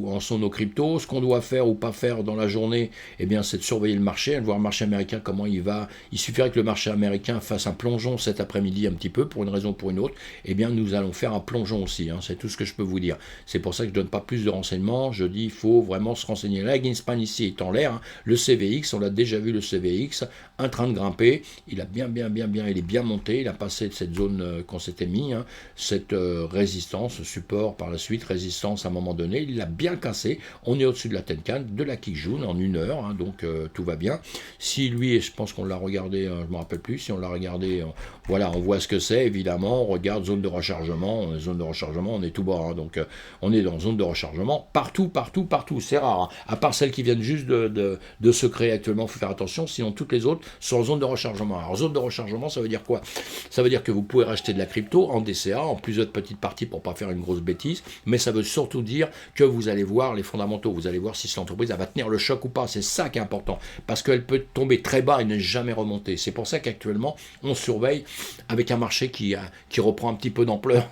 Speaker 1: en sont nos cryptos, ce qu'on doit faire ou pas faire dans la journée, eh bien, c'est de surveiller le marché, de voir le marché américain, comment il va. Il suffirait que le marché américain fasse un plongeon cet après-midi un petit peu, pour une raison ou pour une autre, eh bien, nous allons faire un plongeon aussi, hein, c'est tout ce que je peux vous dire. C'est pour ça que je ne donne pas plus de renseignements, je dis, il faut vraiment se renseigner. La Greenspan ici est en l'air, hein. Le CVX, on l'a déjà vu, le CVX, en train de grimper, il a bien, il est bien monté, il a passé de cette zone qu'on s'était mis, hein, cette résistance, support par la suite, résistance à un moment donné, il l'a bien cassé, on est au-dessus de la Tenkan, de la Kijun en 1 heure, hein, donc tout va bien. Si lui, et je pense qu'on l'a regardé, je ne me rappelle plus, si on l'a regardé, voilà, on voit ce que c'est, évidemment, on regarde zone de rechargement, on est tout bas, hein, donc on est dans zone de rechargement, partout, c'est rare, hein, à part celles qui viennent juste de se créer actuellement, il faut faire attention, sinon toutes les autres sont en zone de rechargement. Alors zone de rechargement, ça veut dire quoi? Ça veut dire que vous pouvez racheter de la crypto en DCA, en plusieurs petites parties pour pas faire une grosse bêtise, mais ça veut surtout dire que vous allez voir les fondamentaux, vous allez voir si l'entreprise va tenir le choc ou pas, c'est ça qui est important, parce qu'elle peut tomber très bas et ne jamais remonter. C'est pour ça qu'actuellement, on surveille avec un marché qui reprend un petit peu d'ampleur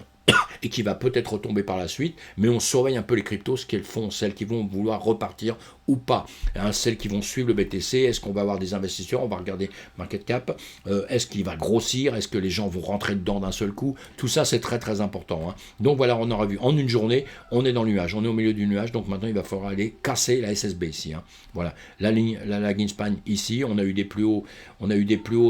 Speaker 1: et qui va peut-être retomber par la suite, mais on surveille un peu les cryptos, ce qu'elles font, celles qui vont vouloir repartir ou pas, hein, celles qui vont suivre le BTC, est-ce qu'on va avoir des investisseurs, on va regarder market cap, est-ce qu'il va grossir, est-ce que les gens vont rentrer dedans d'un seul coup, tout ça c'est très très important. Hein. Donc voilà, on aura vu, en une journée, on est dans le nuage, on est au milieu du nuage, donc maintenant il va falloir aller casser la SSB ici. Hein. Voilà, la ligne, la Greenspan ici, on a eu des plus hauts,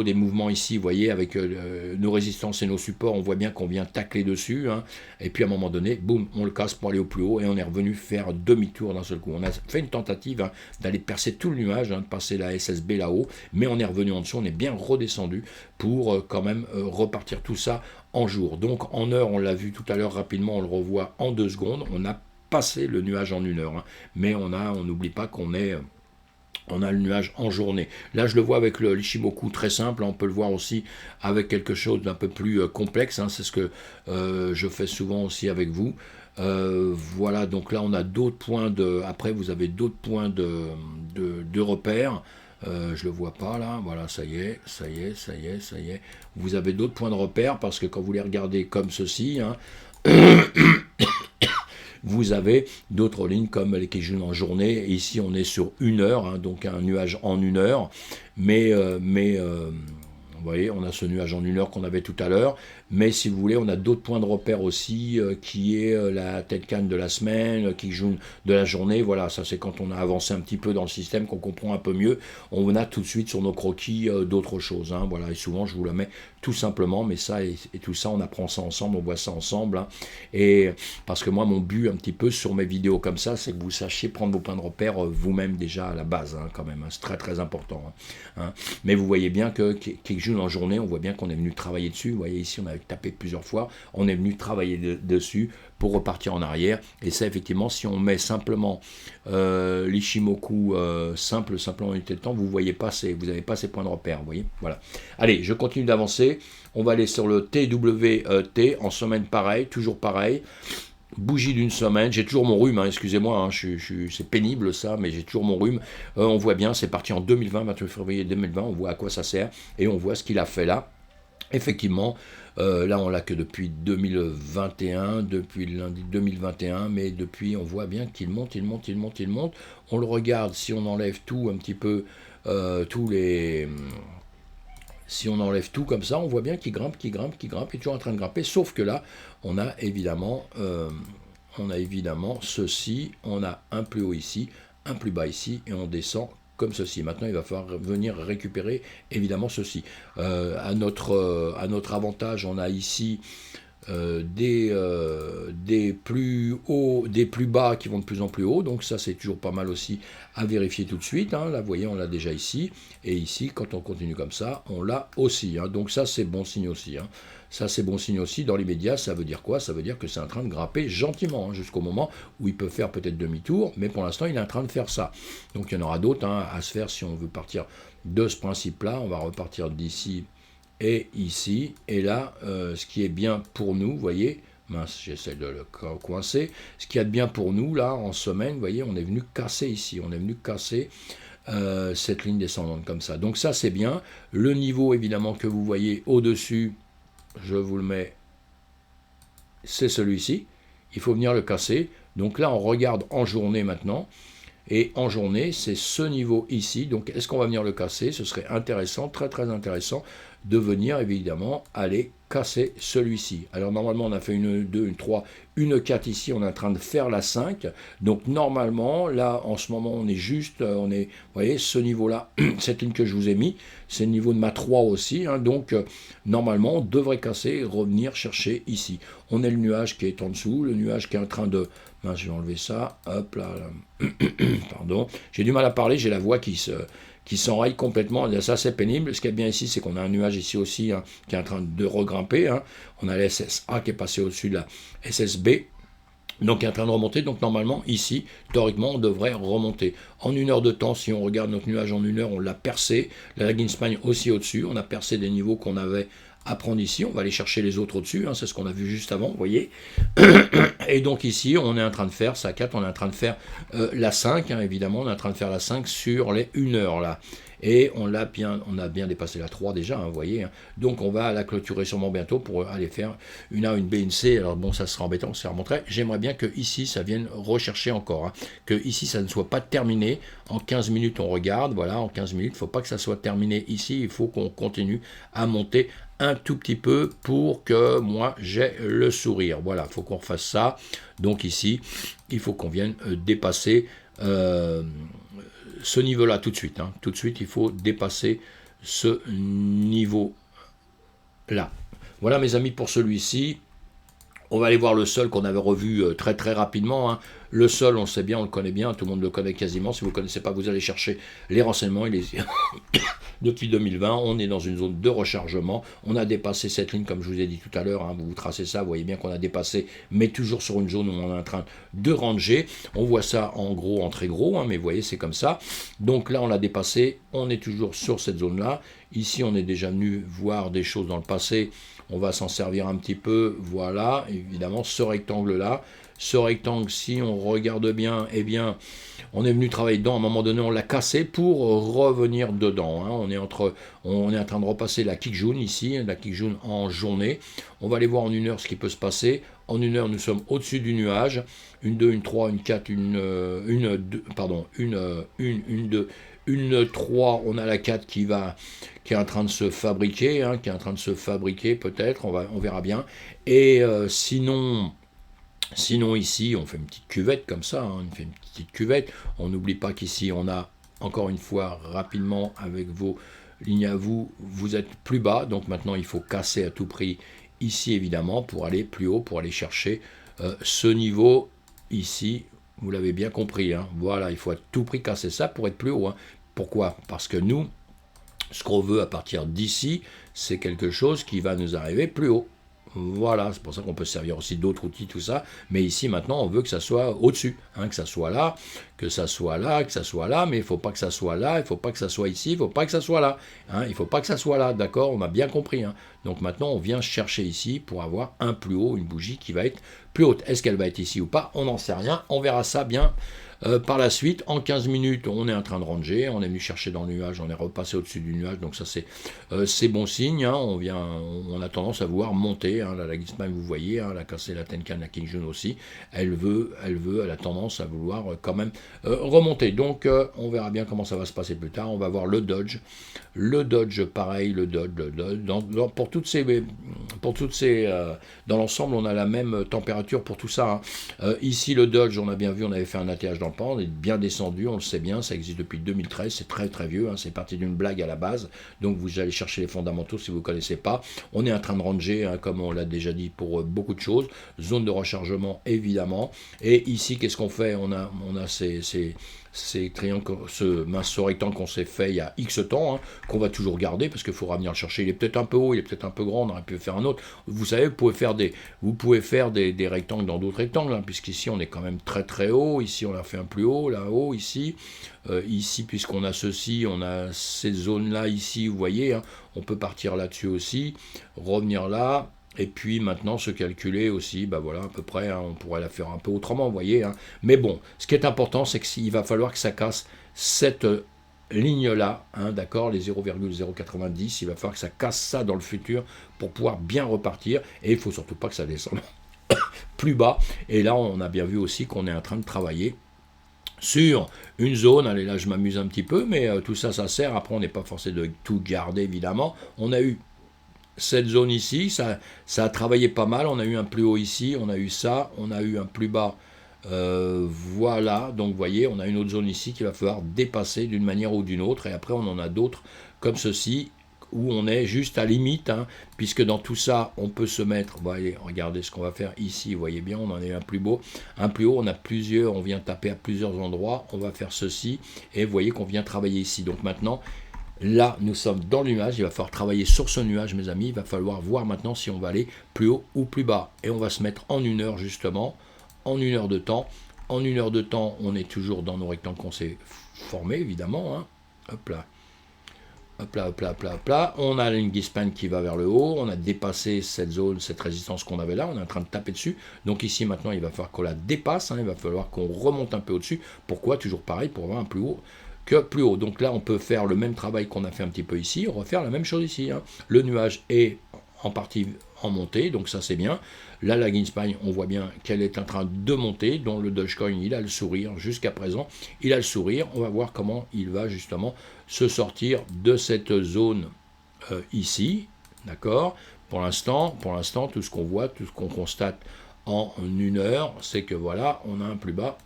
Speaker 1: des mouvements ici, vous voyez, avec nos résistances et nos supports, on voit bien qu'on vient tacler dessus, hein, et puis à un moment donné, boum, on le casse pour aller au plus haut, et on est revenu faire demi-tour d'un seul coup. On a fait une tentative, hein, d'aller percer tout le nuage, hein, de passer la SSB là-haut, mais on est revenu en dessous, on est bien redescendu pour quand même repartir tout ça en jour. Donc en heure, on l'a vu tout à l'heure rapidement, on le revoit en 2 secondes, on a passé le nuage en 1 heure, hein, mais on n'oublie pas qu'on est... on a le nuage en journée. Là, je le vois avec l'Ishimoku très simple. On peut le voir aussi avec quelque chose d'un peu plus complexe. Hein. C'est ce que je fais souvent aussi avec vous. Voilà, donc là, on a d'autres points de... Après, vous avez d'autres points de repère. Je le vois pas là, voilà, ça y est. Vous avez d'autres points de repère parce que quand vous les regardez comme ceci, hein, vous avez d'autres lignes comme les Kijun en journée. Et ici, on est sur 1 heure, hein, donc un nuage en 1 heure. Mais vous voyez, on a ce nuage en 1 heure qu'on avait tout à l'heure. Mais si vous voulez, on a d'autres points de repère aussi, qui est la Tenkan de la semaine, Kijun de la journée. Voilà, ça c'est quand on a avancé un petit peu dans le système, qu'on comprend un peu mieux. On a tout de suite sur nos croquis d'autres choses. Hein, voilà, et souvent je vous la mets tout simplement, mais ça et tout ça, on apprend ça ensemble, on voit ça ensemble. Hein, et parce que moi, mon but un petit peu sur mes vidéos comme ça, c'est que vous sachiez prendre vos points de repère vous-même déjà à la base, hein, quand même. Hein, c'est très très important. Hein. Mais vous voyez bien que Kijun en journée, on voit bien qu'on est venu travailler dessus. Vous voyez ici, on a tapé plusieurs fois, on est venu travailler dessus pour repartir en arrière, et ça effectivement, si on met simplement l'Ishimoku simplement unité de temps, vous n'avez pas ces points de repère, vous voyez, voilà. Allez, je continue d'avancer, on va aller sur le TWT, en semaine pareil, toujours pareil, bougie d'une semaine, j'ai toujours mon rhume, hein, excusez-moi, hein, c'est pénible ça, mais j'ai toujours mon rhume, on voit bien, c'est parti en 2020, 28 février 2020, on voit à quoi ça sert, et on voit ce qu'il a fait là. Effectivement, là on l'a que depuis 2021, depuis lundi 2021, mais depuis on voit bien qu'il monte, on le regarde, si on enlève tout un petit peu, si on enlève tout comme ça, on voit bien qu'il grimpe, il est toujours en train de grimper, sauf que là, on a évidemment ceci, on a un plus haut ici, un plus bas ici, et on descend comme ceci. Maintenant, il va falloir venir récupérer évidemment ceci. À notre avantage, on a ici des plus hauts, des plus bas qui vont de plus en plus haut, donc ça c'est toujours pas mal aussi à vérifier tout de suite, hein. Là vous voyez on l'a déjà ici, et ici quand on continue comme ça, on l'a aussi, hein. Donc ça c'est bon signe aussi, hein. Ça c'est bon signe aussi, dans l'immédiat ça veut dire quoi? Ça veut dire que c'est en train de grimper gentiment, hein, jusqu'au moment où il peut faire peut-être demi-tour, mais pour l'instant il est en train de faire ça. Donc il y en aura d'autres, hein, à se faire si on veut partir de ce principe-là. On va repartir d'ici et ici, et là, ce qui est bien pour nous, vous voyez, mince, j'essaie de le coincer, ce qui est bien pour nous, là, en semaine, vous voyez, on est venu casser ici, on est venu casser cette ligne descendante comme ça. Donc ça, c'est bien. Le niveau, évidemment, que vous voyez au-dessus, je vous le mets, c'est celui-ci. Il faut venir le casser. Donc là, on regarde en journée maintenant. Et en journée, c'est ce niveau ici. Donc, est-ce qu'on va venir le casser? Ce serait intéressant, très très intéressant, de venir évidemment aller casser celui-ci. Alors, normalement, on a fait une 2, une 3, une 4 ici. On est en train de faire la 5. Donc, normalement, là, en ce moment, on est juste, on est, vous voyez, ce niveau-là, cette ligne que je vous ai mis, c'est le niveau de ma 3 aussi. Hein, donc, normalement, on devrait casser et revenir chercher ici. On a le nuage qui est en dessous, le nuage qui est en train de... Mince, je vais enlever ça. Hop là, là. Pardon. J'ai du mal à parler, j'ai la voix qui s'enraille complètement. Ça, c'est pénible. Ce qui est bien ici, c'est qu'on a un nuage ici aussi, hein, qui est en train de regrimper. Hein. On a la SSA qui est passé au-dessus de la SSB. Donc, il est en train de remonter. Donc, normalement, ici, théoriquement, on devrait remonter. En une heure de temps, si on regarde notre nuage en une heure, on l'a percé. La Laginspan aussi au-dessus. On a percé des niveaux qu'on avait à prendre ici. On va aller chercher les autres au-dessus. Hein, c'est ce qu'on a vu juste avant, vous voyez. Et donc ici, on est en train de faire ça 4, on est en train de faire la 5, hein, évidemment, on est en train de faire la 5 sur les 1 heure là. Et on a bien dépassé la 3 déjà, hein, vous voyez. Hein. Donc on va la clôturer sûrement bientôt pour aller faire une A, une B, une C. Alors bon, ça sera embêtant, ça remonterait. J'aimerais bien que ici, ça vienne rechercher encore. Hein. Que ici, ça ne soit pas terminé. En 15 minutes, on regarde. Voilà, en 15 minutes, il ne faut pas que ça soit terminé ici. Il faut qu'on continue à monter un tout petit peu pour que moi j'ai le sourire. Voilà, il faut qu'on refasse ça. Donc ici, il faut qu'on vienne dépasser ce niveau-là tout de suite. Hein. Tout de suite, il faut dépasser ce niveau-là. Voilà mes amis pour celui-ci. On va aller voir le sol qu'on avait revu très très rapidement. Hein. Le sol, on sait bien, on le connaît bien, tout le monde le connaît quasiment. Si vous ne connaissez pas, vous allez chercher les renseignements. Depuis 2020, on est dans une zone de rechargement. On a dépassé cette ligne, comme je vous ai dit tout à l'heure. Hein. Vous tracez ça, vous voyez bien qu'on a dépassé, mais toujours sur une zone où on est en train de ranger. On voit ça en gros, en très gros, hein, mais vous voyez, c'est comme ça. Donc là, on l'a dépassé. On est toujours sur cette zone-là. Ici, on est déjà venu voir des choses dans le passé. On va s'en servir un petit peu, voilà, évidemment, ce rectangle-là. Ce rectangle, si on regarde bien, eh bien, on est venu travailler dedans, à un moment donné, on l'a cassé pour revenir dedans. Hein. On est en train de repasser la Kijun ici, la Kijun en journée. On va aller voir en une heure ce qui peut se passer. En une heure, nous sommes au-dessus du nuage. Une 2, une 3, une 4, une 2, une 3, on a la 4 qui est en train de se fabriquer, hein, peut-être, on verra bien. Et sinon ici, on fait une petite cuvette comme ça, hein, on fait une petite cuvette. On n'oublie pas qu'ici, on a, encore une fois, rapidement, avec vos lignes à vous, vous êtes plus bas, donc maintenant il faut casser à tout prix ici, évidemment, pour aller plus haut, pour aller chercher ce niveau ici. Vous l'avez bien compris, hein. Voilà, il faut à tout prix casser ça pour être plus haut. Hein. Pourquoi? Parce que nous, ce qu'on veut à partir d'ici, c'est quelque chose qui va nous arriver plus haut. Voilà, c'est pour ça qu'on peut se servir aussi d'autres outils, tout ça. Mais ici, maintenant, on veut que ça soit au-dessus. Hein, que ça soit là, que ça soit là, que ça soit là. Mais il ne faut pas que ça soit là, il ne faut pas que ça soit ici, il ne faut pas que ça soit là. Hein, il ne faut pas que ça soit là, d'accord? On a bien compris. Hein. Donc maintenant, on vient chercher ici pour avoir un plus haut, une bougie qui va être plus haute. Est-ce qu'elle va être ici ou pas? On n'en sait rien. On verra ça bien. Par la suite, en 15 minutes, on est en train de ranger, on est venu chercher dans le nuage, on est repassé au-dessus du nuage, donc ça c'est bon signe, hein, on a tendance à vouloir monter, hein, la Laginspan, vous voyez, hein, la cassée, la Tenkan, la Kijun aussi, elle a tendance à vouloir quand même remonter, donc on verra bien comment ça va se passer plus tard, on va voir le Dodge pareil, le Dodge, pour toutes ces pour toutes ces, dans l'ensemble, on a la même température pour tout ça. Ici, le Dodge, on a bien vu, on avait fait un atterrage dans le pan, on est bien descendu, on le sait bien, ça existe depuis 2013, c'est très très vieux, c'est parti d'une blague à la base, donc vous allez chercher les fondamentaux si vous ne connaissez pas. On est en train de ranger, comme on l'a déjà dit, pour beaucoup de choses, zone de rechargement évidemment, et ici, qu'est-ce qu'on fait? On a ces triangles, ce rectangle qu'on s'est fait il y a X temps, qu'on va toujours garder, parce qu'il faudra venir le chercher. Il est peut-être un peu haut, il est peut-être un peu grand, on aurait pu faire un autre. Vous savez, vous pouvez faire des rectangles dans d'autres rectangles, puisqu'ici on est quand même très très haut, ici on a fait un plus haut, là-haut, ici, ici puisqu'on a ceci, on a ces zones-là ici, vous voyez, on peut partir là-dessus aussi, revenir là, et puis maintenant se calculer aussi, voilà, à peu près, on pourrait la faire un peu autrement, vous voyez. Mais bon, ce qui est important, c'est qu'il va falloir que ça casse cette ligne-là, d'accord, les 0,090, il va falloir que ça casse ça dans le futur pour pouvoir bien repartir, et il ne faut surtout pas que ça descende plus bas. Et là, on a bien vu aussi qu'on est en train de travailler sur une zone, allez là je m'amuse un petit peu, mais tout ça, ça sert, après on n'est pas forcé de tout garder évidemment, on a eu cette zone ici, ça a travaillé pas mal, on a eu un plus haut ici, on a eu ça, on a eu un plus bas, voilà, donc vous voyez, on a une autre zone ici qu'il va falloir dépasser d'une manière ou d'une autre, et après on en a d'autres comme ceci, où on est juste à limite, puisque dans tout ça, on peut se mettre, voyez, regardez ce qu'on va faire ici, vous voyez bien, on en est un plus beau, un plus haut, on a plusieurs, on vient taper à plusieurs endroits, on va faire ceci, et vous voyez qu'on vient travailler ici, donc maintenant, là, nous sommes dans le nuage, il va falloir travailler sur ce nuage, mes amis, il va falloir voir maintenant si on va aller plus haut ou plus bas. Et on va se mettre en 1 heure, justement, en 1 heure de temps. En 1 heure de temps, on est toujours dans nos rectangles qu'on s'est formés, évidemment. Hop là. Hop là, hop là, hop là, hop là. On a une guispan qui va vers le haut, on a dépassé cette zone, cette résistance qu'on avait là, on est en train de taper dessus. Donc ici, maintenant, il va falloir qu'on la dépasse, il va falloir qu'on remonte un peu au-dessus. Pourquoi? Toujours pareil, pour avoir un plus haut que plus haut. Donc là, on peut faire le même travail qu'on a fait un petit peu ici, refaire la même chose ici. Le nuage est en partie en montée, donc ça c'est bien. Là, la Ginspan, on voit bien qu'elle est en train de monter, dont le Dogecoin, il a le sourire jusqu'à présent. Il a le sourire, on va voir comment il va justement se sortir de cette zone ici, d'accord. Pour l'instant, tout ce qu'on voit, tout ce qu'on constate en 1 heure, c'est que voilà, on a un plus bas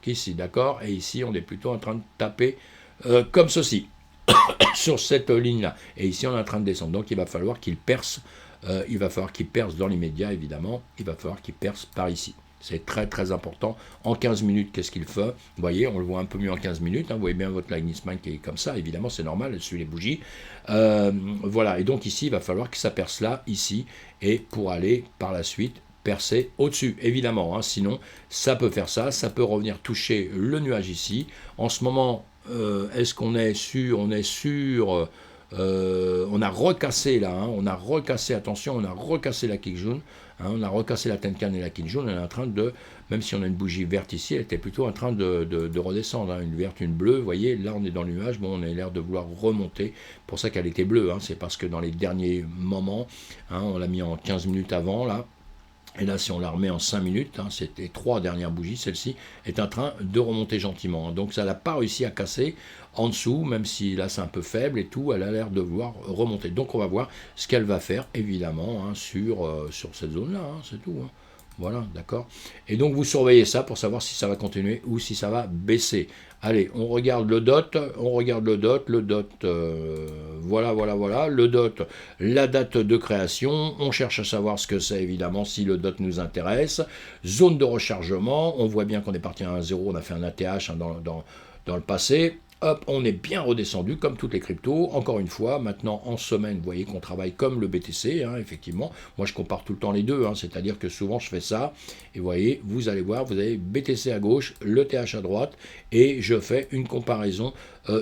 Speaker 1: qu'ici, d'accord, et ici on est plutôt en train de taper comme ceci, sur cette ligne-là, et ici on est en train de descendre, donc il va falloir qu'il perce, dans l'immédiat évidemment, il va falloir qu'il perce par ici. C'est très très important. En 15 minutes, qu'est-ce qu'il fait? Vous voyez, on le voit un peu mieux en 15 minutes. Vous voyez bien votre Lightning qui est comme ça. Évidemment, c'est normal, elle suit les bougies. Voilà, et donc ici, il va falloir que ça perce là, ici, et pour aller par la suite percer au-dessus, évidemment, sinon ça peut faire ça, ça peut revenir toucher le nuage ici. En ce moment, est-ce qu'on est sûr, on a recassé là, on a recassé, attention, on a recassé la Kijun, on a recassé la Tenkan et la Kijun, on est en train de, même si on a une bougie verte ici, elle était plutôt en train de redescendre, une verte, une bleue, vous voyez, là on est dans le nuage, bon on a l'air de vouloir remonter, pour ça qu'elle était bleue, c'est parce que dans les derniers moments, on l'a mis en 15 minutes avant, là, et là, si on la remet en 5 minutes, c'était 3 dernières bougies, celle-ci est en train de remonter gentiment. Donc ça n'a pas réussi à casser en dessous, même si là c'est un peu faible et tout, elle a l'air de vouloir remonter. Donc on va voir ce qu'elle va faire, évidemment, sur cette zone-là, c'est tout. Voilà, d'accord. Et donc vous surveillez ça pour savoir si ça va continuer ou si ça va baisser. Allez, on regarde le dot, voilà, le dot, la date de création, on cherche à savoir ce que c'est évidemment si le dot nous intéresse. Zone de rechargement, on voit bien qu'on est parti à 1,0, on a fait un ATH dans le passé. Hop, on est bien redescendu comme toutes les cryptos. Encore une fois, maintenant en semaine, vous voyez qu'on travaille comme le BTC, effectivement. Moi, je compare tout le temps les deux, c'est-à-dire que souvent je fais ça. Et vous voyez, vous allez voir, vous avez BTC à gauche, le TH à droite, et je fais une comparaison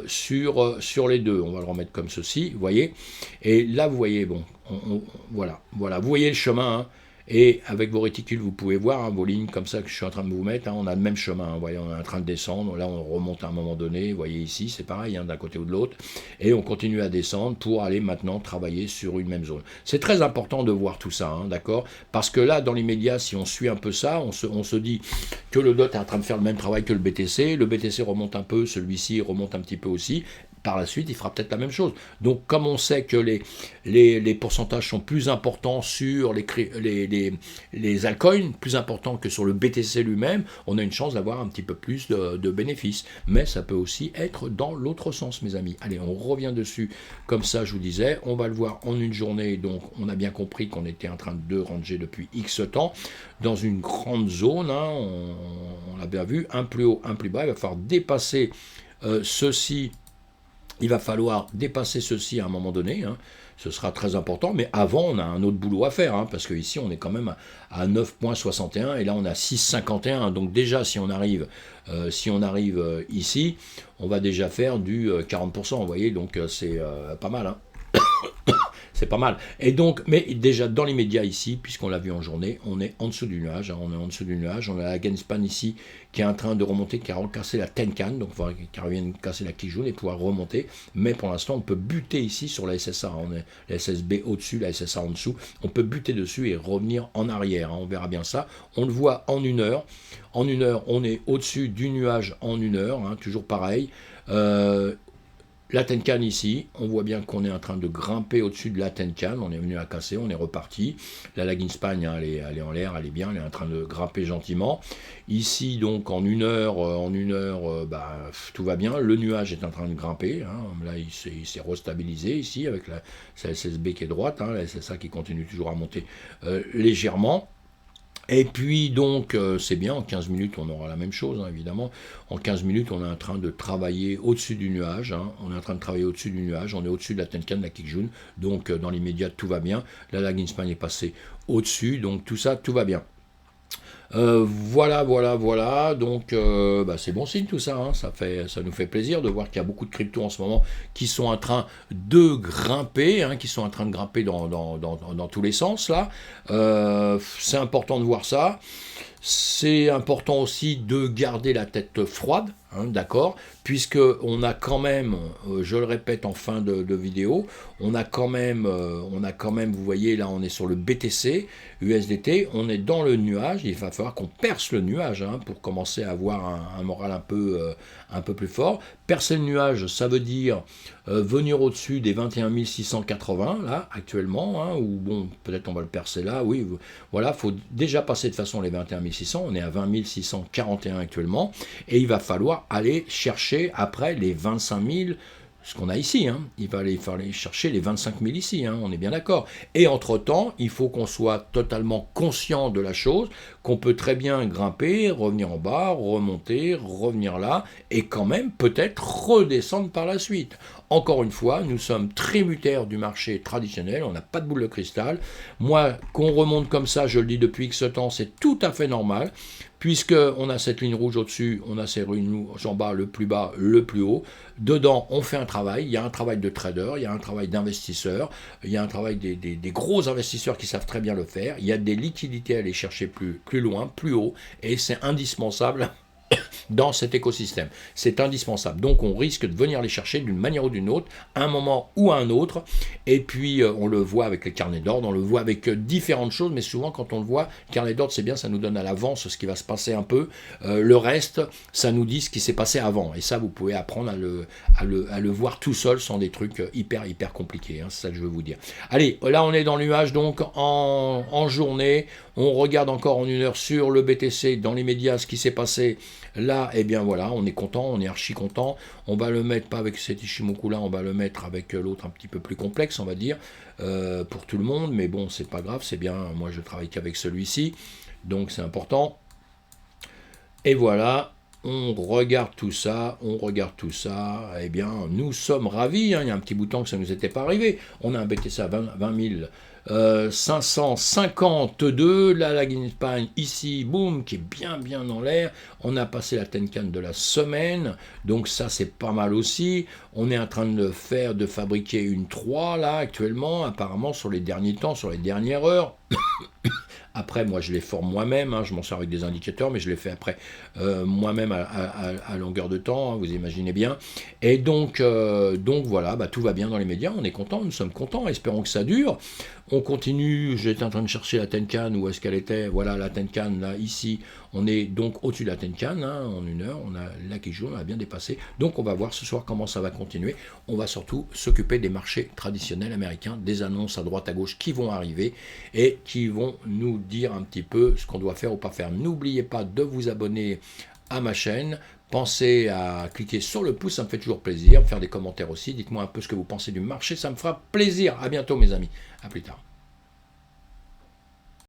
Speaker 1: sur les deux. On va le remettre comme ceci, vous voyez. Et là, vous voyez, bon, voilà, vous voyez le chemin. Et avec vos réticules, vous pouvez voir vos lignes comme ça que je suis en train de vous mettre. On a le même chemin. Vous voyez, on est en train de descendre. Là, on remonte à un moment donné. Vous voyez ici, c'est pareil, d'un côté ou de l'autre. Et on continue à descendre pour aller maintenant travailler sur une même zone. C'est très important de voir tout ça, d'accord? Parce que là, dans l'immédiat, si on suit un peu ça, on se dit que le DOT est en train de faire le même travail que le BTC. Le BTC remonte un peu, celui-ci remonte un petit peu aussi. par la suite, il fera peut-être la même chose. Donc, comme on sait que les pourcentages sont plus importants sur les altcoins, plus importants que sur le BTC lui-même, on a une chance d'avoir un petit peu plus de bénéfices. Mais ça peut aussi être dans l'autre sens, mes amis. Allez, on revient dessus. Comme ça, je vous disais, on va le voir en une journée. Donc, on a bien compris qu'on était en train de ranger depuis X temps dans une grande zone. Hein, on l'a bien vu, un plus haut, un plus bas. Il va falloir dépasser ceci. Il va falloir dépasser ceci à un moment donné, hein. Ce sera très important, mais avant, on a un autre boulot à faire, hein, parce qu'ici, on est quand même à 9,61, et là, on a 6,51, donc déjà, si on arrive ici, on va déjà faire du 40%, vous voyez, donc c'est pas mal, hein. C'est pas mal. Et donc, mais déjà dans l'immédiat ici, puisqu'on l'a vu en journée, on est en dessous du nuage. Hein, on est en dessous du nuage. On a la Genspan ici qui est en train de remonter, qui a cassé la Tenkan, donc il faudra qu'il revienne casser la Kijun et pouvoir remonter. Mais pour l'instant, on peut buter ici sur la SSA. On est la SSB au-dessus, la SSA en dessous. On peut buter dessus et revenir en arrière. Hein, on verra bien ça. On le voit en une heure. En une heure, on est au-dessus du nuage en une heure. Hein, toujours pareil. La Tenkan ici, on voit bien qu'on est en train de grimper au-dessus de la Tenkan, on est venu la casser, on est reparti. La Laginspan, hein, elle est en l'air, elle est bien, elle est en train de grimper gentiment. Ici, donc, en une heure, tout va bien. Le nuage est en train de grimper, hein. Là, il s'est restabilisé ici, avec sa SSB qui est droite, hein, la SSA qui continue toujours à monter légèrement. Et puis donc, c'est bien, en 15 minutes, on aura la même chose, hein, évidemment. En 15 minutes, on est en train de travailler au-dessus du nuage. Hein. On est en train de travailler au-dessus du nuage. On est au-dessus de la Tenkan, de la Kijun. Donc, dans l'immédiat, tout va bien. La Laginspan est passée au-dessus. Donc, tout ça, tout va bien. Voilà. Donc, c'est bon signe tout ça. Hein. Ça nous fait plaisir de voir qu'il y a beaucoup de cryptos en ce moment qui sont en train de grimper, hein, qui sont en train de grimper dans tous les sens là. C'est important de voir ça. C'est important aussi de garder la tête froide, hein, d'accord, puisque on a quand même, je le répète en fin de vidéo, on a quand même, vous voyez là, on est sur le BTC, USDT, on est dans le nuage, il va falloir qu'on perce le nuage, hein, pour commencer à avoir un moral un peu plus fort. Percer le nuage, ça veut dire venir au-dessus des 21 680 là actuellement, hein, ou bon, peut-être on va le percer là, oui, voilà, faut déjà passer de façon les 21 600, on est à 20 641 actuellement, et il va falloir aller chercher après les 25 000, ce qu'on a ici, hein. Il va aller chercher les 25 000 ici, hein, on est bien d'accord. Et entre-temps, il faut qu'on soit totalement conscient de la chose, qu'on peut très bien grimper, revenir en bas, remonter, revenir là, et quand même peut-être redescendre par la suite. Encore une fois, nous sommes tributaires du marché traditionnel, on n'a pas de boule de cristal. Moi, qu'on remonte comme ça, je le dis depuis X temps, c'est tout à fait normal, puisqu'on a cette ligne rouge au-dessus, on a cette ligne rouge en bas, le plus bas, le plus haut. Dedans, on fait un travail, il y a un travail de trader, il y a un travail d'investisseur, il y a un travail des gros investisseurs qui savent très bien le faire, il y a des liquidités à aller chercher plus loin, plus haut, et c'est indispensable dans cet écosystème. C'est indispensable. Donc on risque de venir les chercher d'une manière ou d'une autre, à un moment ou à un autre, et puis on le voit avec les carnets d'ordre, on le voit avec différentes choses, mais souvent quand on le voit, le carnet d'ordre c'est bien, ça nous donne à l'avance ce qui va se passer un peu, le reste, ça nous dit ce qui s'est passé avant, et ça vous pouvez apprendre à le voir tout seul sans des trucs hyper compliqués, hein, c'est ça que je veux vous dire. Allez, là on est dans le nuage donc en journée, on regarde encore en une heure sur le BTC, dans les médias, ce qui s'est passé. Là, eh bien voilà, on est content, on est archi content. On va le mettre pas avec cet Ichimoku là, on va le mettre avec l'autre un petit peu plus complexe, on va dire, pour tout le monde. Mais bon, c'est pas grave, c'est bien. Moi, je travaille qu'avec celui-ci, donc c'est important. Et voilà. On regarde tout ça, eh bien, nous sommes ravis, hein, il y a un petit bout de temps que ça ne nous était pas arrivé, on a un BTC à 20 552, la Laginspan ici, boum, qui est bien dans l'air, on a passé la Tenkan de la semaine, donc ça c'est pas mal aussi, on est en train de fabriquer une 3 là actuellement, apparemment sur les derniers temps, sur les dernières heures. Après, moi, je les forme moi-même, hein, je m'en sers avec des indicateurs, mais je les fais après moi-même à longueur de temps, hein, vous imaginez bien. Et donc voilà, tout va bien dans les médias, on est content, nous sommes contents, espérons que ça dure. On continue, j'étais en train de chercher la Tenkan, où est-ce qu'elle était. Voilà la Tenkan, là, ici. On est donc au-dessus de la Tenkan, hein, en 1 heure. On a la Kijun, on a bien dépassé. Donc on va voir ce soir comment ça va continuer. On va surtout s'occuper des marchés traditionnels américains, des annonces à droite à gauche qui vont arriver et qui vont nous dire un petit peu ce qu'on doit faire ou pas faire. N'oubliez pas de vous abonner à ma chaîne. Pensez à cliquer sur le pouce, ça me fait toujours plaisir. Faire des commentaires aussi. Dites-moi un peu ce que vous pensez du marché, ça me fera plaisir. À bientôt mes amis. À plus tard.